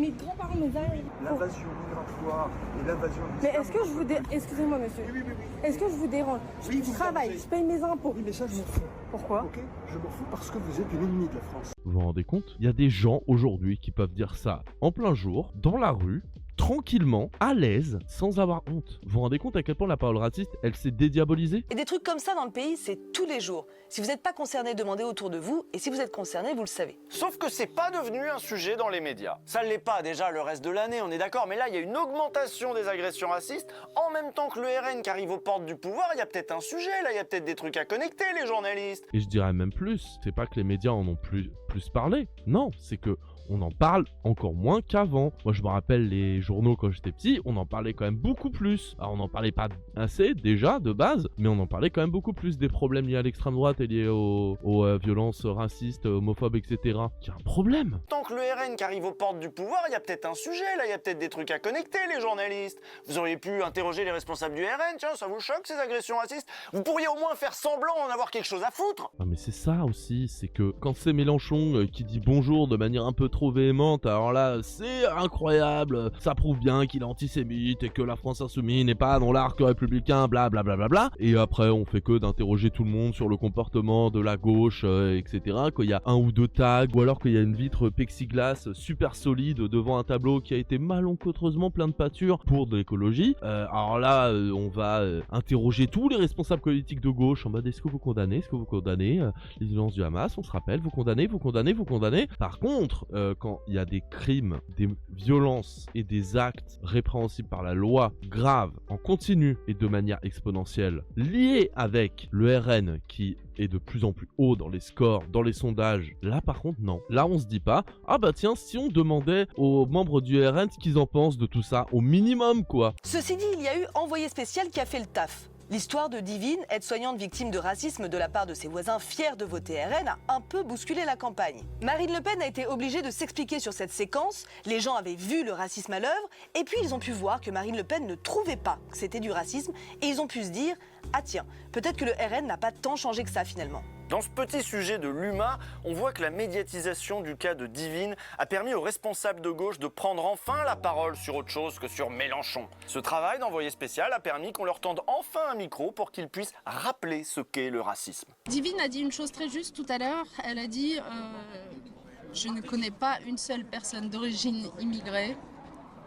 grands-parents, mes arrière. L'invasion migratoire et l'invasion de l'islam... Mais est-ce que je vous excusez-moi monsieur, oui. Est-ce que je vous dérange? Je travaille, je paye mes impôts. Oui mais ça je m'en fous. Pourquoi? Ok, je m'en fous parce que vous êtes une ennemie de la France. Vous vous rendez compte? Il y a des gens aujourd'hui qui peuvent dire ça en plein jour, dans la rue, tranquillement, à l'aise, sans avoir honte. Vous vous rendez compte à quel point la parole raciste, elle s'est dédiabolisée? Et des trucs comme ça dans le pays, c'est tous les jours. Si vous n'êtes pas concerné, demandez autour de vous, et si vous êtes concerné, vous le savez. Sauf que c'est pas devenu un sujet dans les médias. Ça ne l'est pas déjà le reste de l'année, on est d'accord, mais là il y a une augmentation des agressions racistes, en même temps que le RN qui arrive aux portes du pouvoir, il y a peut-être un sujet, là il y a peut-être des trucs à connecter les journalistes. Et je dirais même plus, c'est pas que les médias en ont plus parlé, non, c'est que on en parle encore moins qu'avant. Moi je me rappelle les journaux quand j'étais petit, on en parlait quand même beaucoup plus. Alors on n'en parlait pas assez déjà de base, mais on en parlait quand même beaucoup plus des problèmes liés à l'extrême droite et liés aux violences racistes, homophobes, etc. Il y a un problème. Tant que le RN qui arrive aux portes du pouvoir, il y a peut-être un sujet, là il y a peut-être des trucs à connecter les journalistes. Vous auriez pu interroger les responsables du RN, tiens ça vous choque ces agressions racistes? Vous pourriez au moins faire semblant d'en avoir quelque chose à foutre. Ah mais c'est ça aussi, c'est que quand c'est Mélenchon qui dit bonjour de manière un peu trop véhémente, alors là c'est incroyable, ça prouve bien qu'il est antisémite et que la France insoumise n'est pas dans l'arc républicain, blablabla, et après on fait que d'interroger tout le monde sur le comportement de la gauche, etc. Qu'il y a un ou deux tags, ou alors qu'il y a une vitre plexiglas super solide devant un tableau qui a été malencontreusement plein de pâture pour de l'écologie, alors là on va interroger tous les responsables politiques de gauche en mode est-ce que vous condamnez les violences du Hamas, on se rappelle, vous condamnez. Par contre, quand il y a des crimes, des violences et des actes répréhensibles par la loi graves, en continu et de manière exponentielle, liés avec le RN qui est de plus en plus haut dans les scores, dans les sondages, là par contre non. Là on se dit pas, ah bah tiens, si on demandait aux membres du RN ce qu'ils en pensent de tout ça, au minimum quoi. Ceci dit, il y a eu envoyé spécial qui a fait le taf. L'histoire de Divine, aide-soignante victime de racisme de la part de ses voisins fiers de voter RN, a un peu bousculé la campagne. Marine Le Pen a été obligée de s'expliquer sur cette séquence, les gens avaient vu le racisme à l'œuvre, et puis ils ont pu voir que Marine Le Pen ne trouvait pas que c'était du racisme, et ils ont pu se dire, ah tiens, peut-être que le RN n'a pas tant changé que ça finalement. Dans ce petit sujet de l'UMA, on voit que la médiatisation du cas de Divine a permis aux responsables de gauche de prendre enfin la parole sur autre chose que sur Mélenchon. Ce travail d'envoyé spécial a permis qu'on leur tende enfin un micro pour qu'ils puissent rappeler ce qu'est le racisme. Divine a dit une chose très juste tout à l'heure. Elle a dit je ne connais pas une seule personne d'origine immigrée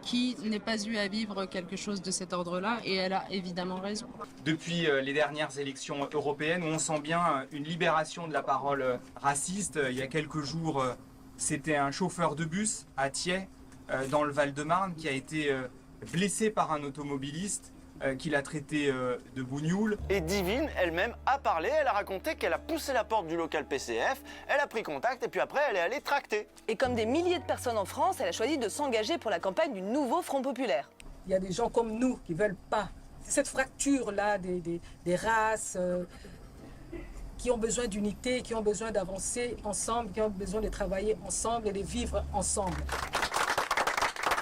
qui n'ait pas eu à vivre quelque chose de cet ordre-là, et elle a évidemment raison. Depuis les dernières élections européennes, on sent bien une libération de la parole raciste. Il y a quelques jours, c'était un chauffeur de bus à Thiais, dans le Val-de-Marne, qui a été blessé par un automobiliste qui l'a traité de bougnoule. Et Divine elle-même a parlé, elle a raconté qu'elle a poussé la porte du local PCF, elle a pris contact et puis après elle est allée tracter. Et comme des milliers de personnes en France, elle a choisi de s'engager pour la campagne du nouveau Front Populaire. Il y a des gens comme nous qui ne veulent pas. C'est cette fracture-là des races qui ont besoin d'unité, qui ont besoin d'avancer ensemble, qui ont besoin de travailler ensemble et de vivre ensemble.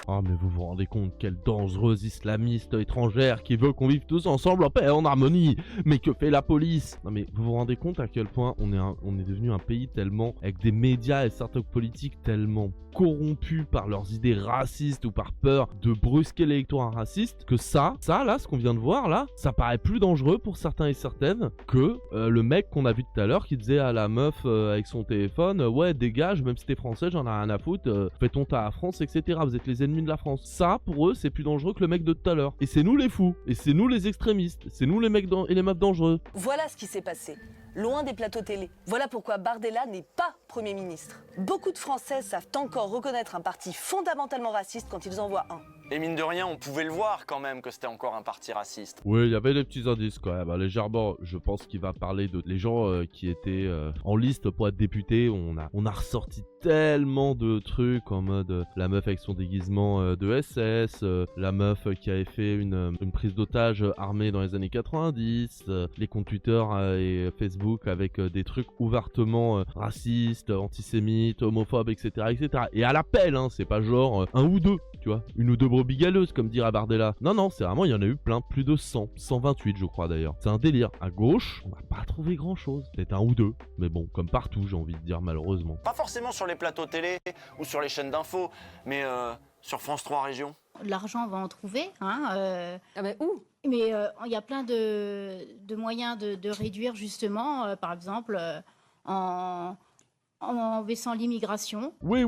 Ah mais vous vous rendez compte, quelle dangereuse islamiste étrangère qui veut qu'on vive tous ensemble en paix et en harmonie. Mais que fait la police? Non mais vous vous rendez compte à quel point on est devenu un pays tellement, avec des médias et certains politiques tellement corrompus par leurs idées racistes ou par peur de brusquer l'électorat raciste, que ça là, ce qu'on vient de voir là, ça paraît plus dangereux pour certains et certaines que le mec qu'on a vu tout à l'heure qui disait à la meuf avec son téléphone, ouais dégage, même si t'es français, j'en ai rien à foutre, fais ton tas à France, etc. Vous êtes les ennemis de la France. Ça, pour eux, c'est plus dangereux que le mec de tout à l'heure. Et c'est nous les fous, et c'est nous les extrémistes, c'est nous les mecs et les meufs dangereux. Voilà ce qui s'est passé. Loin des plateaux télé. Voilà pourquoi Bardella n'est pas Premier ministre. Beaucoup de Français savent encore reconnaître un parti fondamentalement raciste quand ils en voient un. Et mine de rien, on pouvait le voir quand même que c'était encore un parti raciste. Oui, il y avait des petits indices quand même. Légèrement, je pense qu'il va parler de les gens qui étaient en liste pour être députés. On a ressorti tellement de trucs en mode la meuf avec son déguisement de SS, la meuf qui avait fait une prise d'otage armée dans les années 90, les comptes Twitter et Facebook avec des trucs ouvertement racistes, antisémites, homophobes, etc., etc. Et à l'appel, hein, c'est pas genre un ou deux, tu vois, une ou deux brebis galeuses comme dirait Bardella. Non, c'est vraiment, il y en a eu plein, plus de 100, 128 je crois d'ailleurs. C'est un délire. À gauche, on n'a pas trouvé grand chose, peut-être un ou deux, mais bon, comme partout j'ai envie de dire malheureusement. Pas forcément sur les plateaux télé ou sur les chaînes d'infos, mais sur France 3 Régions. L'argent, on va en trouver, hein. Ah ben où? Mais il y a plein de moyens de réduire justement, par exemple, en baissant l'immigration. Oui,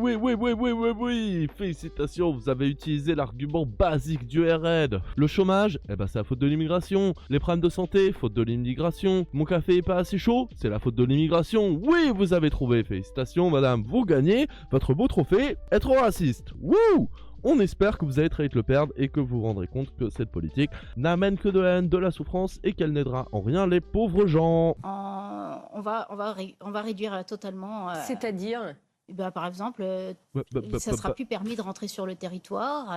félicitations, vous avez utilisé l'argument basique du RN. Le chômage, eh ben c'est la faute de l'immigration. Les problèmes de santé, faute de l'immigration. Mon café est pas assez chaud, c'est la faute de l'immigration. Oui, vous avez trouvé, félicitations madame, vous gagnez votre beau trophée, être raciste. Wouh! On espère que vous allez très vite le perdre et que vous vous rendrez compte que cette politique n'amène que de la haine, de la souffrance et qu'elle n'aidera en rien les pauvres gens. On va réduire totalement. C'est-à-dire par exemple, ça ne sera plus permis de rentrer sur le territoire.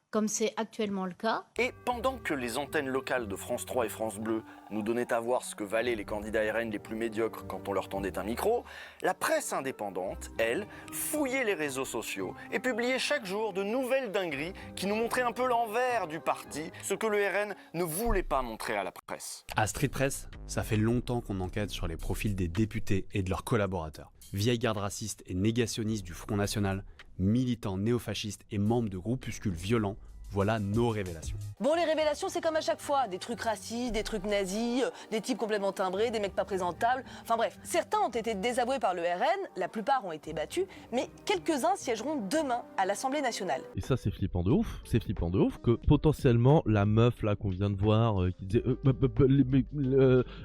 Comme c'est actuellement le cas. Et pendant que les antennes locales de France 3 et France Bleu nous donnaient à voir ce que valaient les candidats RN les plus médiocres quand on leur tendait un micro, la presse indépendante, elle, fouillait les réseaux sociaux et publiait chaque jour de nouvelles dingueries qui nous montraient un peu l'envers du parti, ce que le RN ne voulait pas montrer à la presse. À Street Press, ça fait longtemps qu'on enquête sur les profils des députés et de leurs collaborateurs. Vieille garde raciste et négationniste du Front National, militants néofascistes et membres de groupuscules violents, voilà nos révélations. Bon, les révélations, c'est comme à chaque fois. Des trucs racistes, des trucs nazis, des types complètement timbrés, des mecs pas présentables. Enfin bref, certains ont été désavoués par le RN, la plupart ont été battus, mais quelques-uns siégeront demain à l'Assemblée nationale. Et ça, c'est flippant de ouf. C'est flippant de ouf que potentiellement, la meuf là qu'on vient de voir, qui disait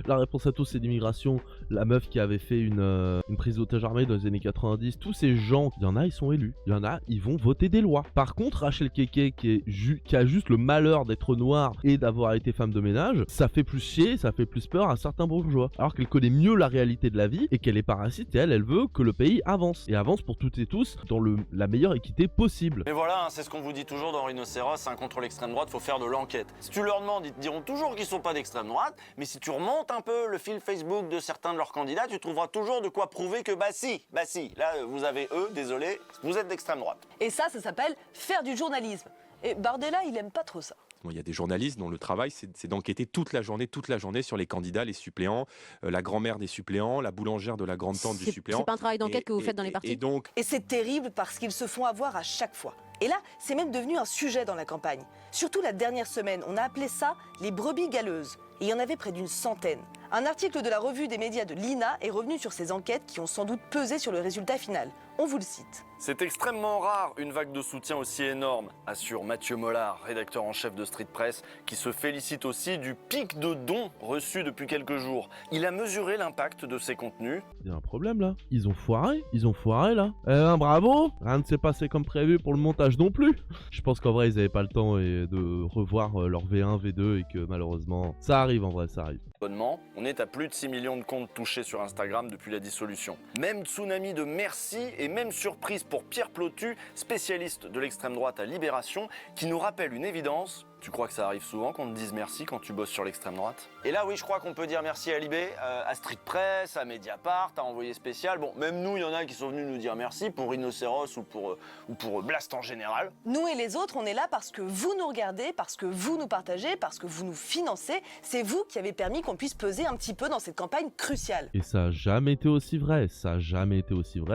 la réponse à tous c'est l'immigration, la meuf qui avait fait une prise d'otage armée dans les années 90, tous ces gens, il y en a, ils sont élus. Il y en a, ils vont voter des lois. Par contre, Rachel Keke, qui a juste le malheur d'être noire et d'avoir été femme de ménage, ça fait plus chier, ça fait plus peur à certains bourgeois. Alors qu'elle connaît mieux la réalité de la vie et qu'elle est parasite et elle veut que le pays avance. Et avance pour toutes et tous dans la meilleure équité possible. Mais voilà, c'est ce qu'on vous dit toujours dans Rhinocéros, contre l'extrême droite, faut faire de l'enquête. Si tu leur demandes, ils te diront toujours qu'ils sont pas d'extrême droite, mais si tu remontes un peu le fil Facebook de certains de leurs candidats, tu trouveras toujours de quoi prouver que bah si, là vous avez eux, désolé, vous êtes d'extrême droite. Et ça s'appelle faire du journalisme. Et Bardella, il aime pas trop ça. Il y a des journalistes dont le travail, c'est d'enquêter toute la journée sur les candidats, les suppléants, la grand-mère des suppléants, la boulangère de la grande-tante du suppléant. C'est pas un travail d'enquête que vous faites dans les partis. Et c'est terrible parce qu'ils se font avoir à chaque fois. Et là, c'est même devenu un sujet dans la campagne. Surtout la dernière semaine, on a appelé ça les brebis galeuses. Et il y en avait près d'une centaine. Un article de la revue des médias de l'INA est revenu sur ces enquêtes qui ont sans doute pesé sur le résultat final. On vous le cite. C'est extrêmement rare une vague de soutien aussi énorme, assure Mathieu Mollard, rédacteur en chef de Street Press, qui se félicite aussi du pic de dons reçus depuis quelques jours. Il a mesuré l'impact de ces contenus. Il y a un problème là. Ils ont foiré là. Bravo. Rien ne s'est passé comme prévu pour le montage non plus. Je pense qu'en vrai ils avaient pas le temps de revoir leur V1, V2 et que malheureusement ça arrive en vrai, ça arrive. On est à plus de 6 millions de comptes touchés sur Instagram depuis la dissolution. Même tsunami de merci et même surprise pour Pierre Plotu, spécialiste de l'extrême droite à Libération, qui nous rappelle une évidence. Tu crois que ça arrive souvent qu'on te dise merci quand tu bosses sur l'extrême droite? Et là, oui, je crois qu'on peut dire merci à Libé, à Street Press, à Mediapart, à Envoyé Spécial. Bon, même nous, il y en a qui sont venus nous dire merci pour Rhinocéros ou pour Blast en général. Nous et les autres, on est là parce que vous nous regardez, parce que vous nous partagez, parce que vous nous financez. C'est vous qui avez permis qu'on puisse peser un petit peu dans cette campagne cruciale. Et ça a jamais été aussi vrai.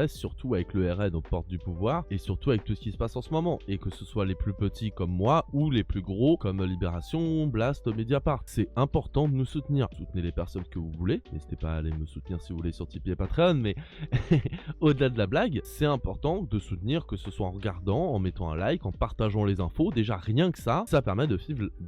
Surtout avec le RN aux portes du pouvoir et surtout avec tout ce qui se passe en ce moment. Et que ce soit les plus petits comme moi ou les plus gros comme Libération, Blast, Mediapart. C'est important de nous soutenir. Soutenez les personnes que vous voulez. N'hésitez pas à aller me soutenir si vous voulez sur Tipeee et Patreon, mais au-delà de la blague, c'est important de soutenir, que ce soit en regardant, en mettant un like, en partageant les infos. Déjà, rien que ça permet de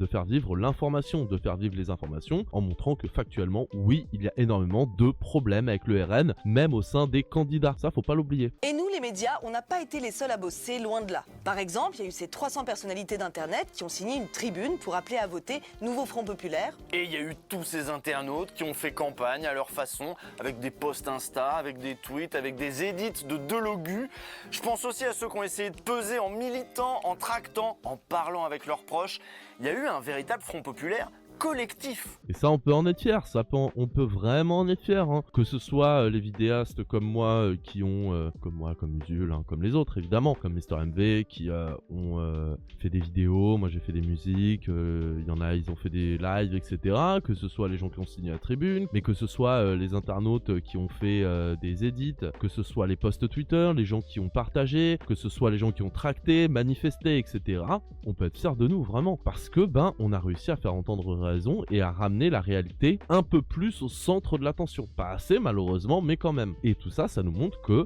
faire vivre l'information, de faire vivre les informations en montrant que factuellement, oui, il y a énormément de problèmes avec le RN, même au sein des candidats. Ça, faut pas l'oublier. Et nous, les médias, on n'a pas été les seuls à bosser, loin de là. Par exemple, il y a eu ces 300 personnalités d'Internet qui ont signé une tribune pour appeler à voter Nouveau Front Populaire. Et il y a eu tous ces internautes qui ont fait campagne à leur façon, avec des posts Insta, avec des tweets, avec des edits de Delogu. Je pense aussi à ceux qui ont essayé de peser en militant, en tractant, en parlant avec leurs proches. Il y a eu un véritable Front Populaire collectif. Et ça, on peut en être fier, on peut vraiment en être fier, hein. Que ce soit les vidéastes comme moi qui ont, comme Usul, hein, comme les autres évidemment, comme Mister MV qui ont fait des vidéos, moi j'ai fait des musiques, il y en a, ils ont fait des lives, etc. Que ce soit les gens qui ont signé la tribune, mais que ce soit les internautes qui ont fait des edits, que ce soit les posts Twitter, les gens qui ont partagé, que ce soit les gens qui ont tracté, manifesté, etc. On peut être fier de nous, vraiment, parce que on a réussi à faire entendre raison et à ramener la réalité un peu plus au centre de l'attention. Pas assez malheureusement, mais quand même. Et tout ça, ça nous montre que,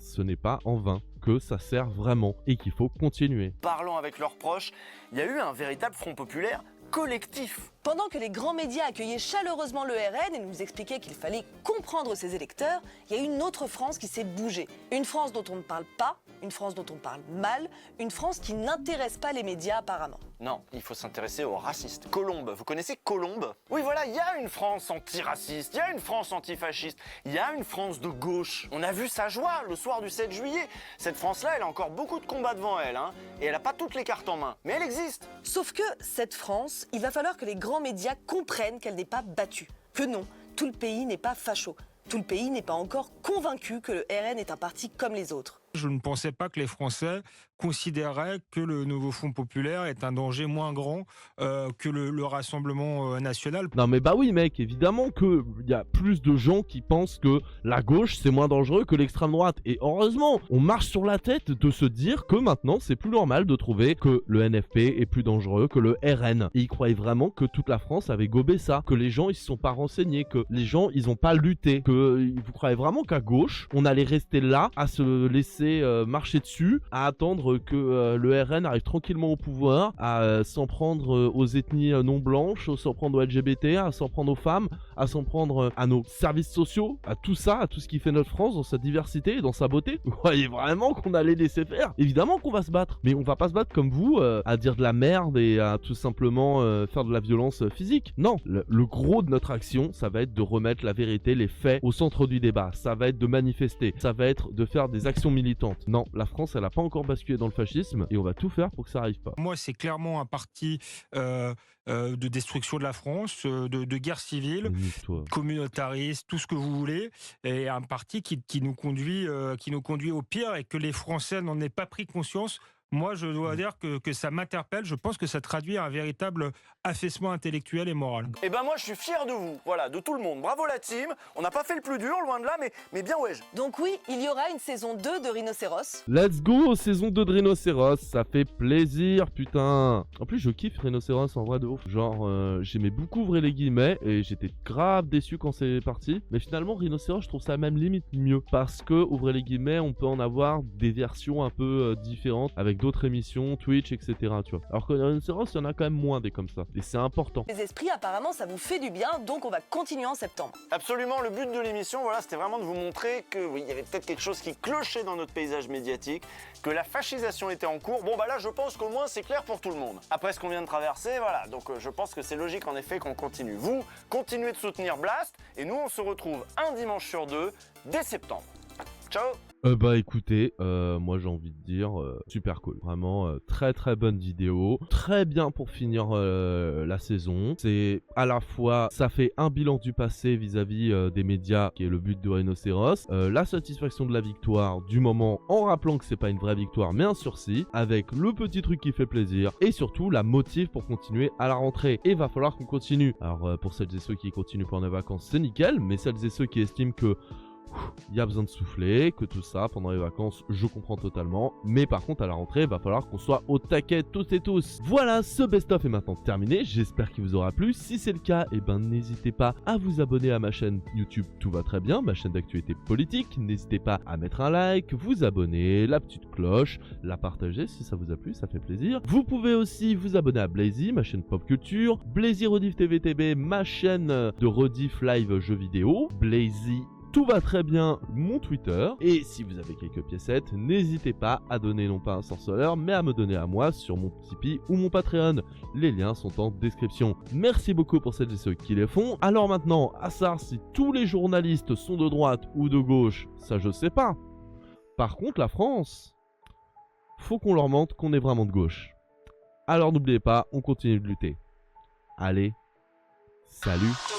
ce n'est pas en vain, que ça sert vraiment et qu'il faut continuer. Parlant avec leurs proches, il y a eu un véritable Front Populaire collectif. Pendant que les grands médias accueillaient chaleureusement le RN et nous expliquaient qu'il fallait comprendre ses électeurs, il y a une autre France qui s'est bougée. Une France dont on ne parle pas, une France dont on parle mal, une France qui n'intéresse pas les médias apparemment. Non, il faut s'intéresser aux racistes. Colombe, vous connaissez Colombe? Oui voilà, il y a une France antiraciste, il y a une France antifasciste, il y a une France de gauche. On a vu sa joie le soir du 7 juillet. Cette France-là, elle a encore beaucoup de combats devant elle, hein, et elle n'a pas toutes les cartes en main, mais elle existe. Sauf que cette France, il va falloir que les grands médias comprennent qu'elle n'est pas battue. Que non, tout le pays n'est pas facho. Tout le pays n'est pas encore convaincu que le RN est un parti comme les autres. Je ne pensais pas que les Français considéraient que le Nouveau Front Populaire est un danger moins grand que le Rassemblement National. Non mais oui mec, évidemment qu'il y a plus de gens qui pensent que la gauche c'est moins dangereux que l'extrême droite. Et heureusement, on marche sur la tête de se dire que maintenant c'est plus normal de trouver que le NFP est plus dangereux que le RN. Et ils croyaient vraiment que toute la France avait gobé ça, que les gens ils se sont pas renseignés, que les gens ils ont pas lutté, que vous croyez vraiment qu'à gauche on allait rester là à se laisser marcher dessus, à attendre que le RN arrive tranquillement au pouvoir, à s'en prendre aux ethnies non blanches, s'en prendre aux LGBT, à s'en prendre aux femmes, à s'en prendre à nos services sociaux, à tout ça, à tout ce qui fait notre France dans sa diversité et dans sa beauté? Vous croyez vraiment qu'on allait laisser faire? Évidemment qu'on va se battre, mais on va pas se battre comme vous, à dire de la merde et à tout simplement faire de la violence physique. Non, le gros de notre action, ça va être de remettre la vérité, les faits au centre du débat. Ça va être de manifester, ça va être de faire des actions militantes. Non, la France, elle a pas encore basculé dans le fascisme et on va tout faire pour que ça arrive pas. Moi, c'est clairement un parti de destruction de la France, de guerre civile, communautariste, tout ce que vous voulez, et un parti qui nous conduit au pire et que les Français n'en aient pas pris conscience. Moi, je dois dire que ça m'interpelle. Je pense que ça traduit un véritable affaissement intellectuel et moral. Et ben moi, je suis fier de vous, voilà, de tout le monde. Bravo la team. On n'a pas fait le plus dur, loin de là, mais bien ouais. Donc oui, il y aura une saison 2 de Rhinocéros. Let's go, saison 2 de Rhinocéros, ça fait plaisir, putain. En plus, je kiffe Rhinocéros en vrai de ouf. Genre, j'aimais beaucoup ouvrir les guillemets et j'étais grave déçu quand c'est parti. Mais finalement, Rhinocéros, je trouve ça même limite mieux. Parce que, ouvrez les guillemets, on peut en avoir des versions un peu différentes avec d'autres émissions, Twitch, etc. Tu vois. Alors que Rhinocéros, il y en a quand même moins des comme ça. Et c'est important. Les esprits, apparemment, ça vous fait du bien, donc on va continuer en septembre. Absolument, le but de l'émission, voilà, c'était vraiment de vous montrer que oui, il y avait peut-être quelque chose qui clochait dans notre paysage médiatique, que la fascisation était en cours. Bon bah là, je pense qu'au moins c'est clair pour tout le monde. Après ce qu'on vient de traverser, voilà, donc je pense que c'est logique en effet qu'on continue. Vous, continuez de soutenir Blast, et nous on se retrouve un dimanche sur 2, dès septembre. Ciao. Bah écoutez, moi j'ai envie de dire super cool, vraiment très très bonne vidéo, très bien pour finir la saison. C'est à la fois, ça fait un bilan du passé vis-à-vis des médias qui est le but de Rhinocéros, la satisfaction de la victoire du moment en rappelant que c'est pas une vraie victoire mais un sursis, avec le petit truc qui fait plaisir et surtout la motive pour continuer à la rentrée. Et va falloir qu'on continue. Alors pour celles et ceux qui continuent pendant les vacances c'est nickel, mais celles et ceux qui estiment que il y a besoin de souffler, que tout ça pendant les vacances, je comprends totalement. Mais par contre, à la rentrée, il va falloir qu'on soit au taquet toutes et tous. Voilà, ce best-of est maintenant terminé. J'espère qu'il vous aura plu. Si c'est le cas, eh ben n'hésitez pas à vous abonner à ma chaîne YouTube Tout va très bien, ma chaîne d'actualité politique. N'hésitez pas à mettre un like, vous abonner, la petite cloche, la partager si ça vous a plu, ça fait plaisir. Vous pouvez aussi vous abonner à Blazy, ma chaîne pop culture, Blazy Rediff TVTB, ma chaîne de rediff live jeux vidéo, Blazy Tout va très bien, mon Twitter. Et si vous avez quelques piécettes, n'hésitez pas à donner non pas un sorceleur, mais à me donner à moi sur mon Tipeee ou mon Patreon. Les liens sont en description. Merci beaucoup pour celles et ceux qui les font. Alors maintenant, à savoir si tous les journalistes sont de droite ou de gauche, ça je sais pas. Par contre, la France, faut qu'on leur montre qu'on est vraiment de gauche. Alors n'oubliez pas, on continue de lutter. Allez, salut!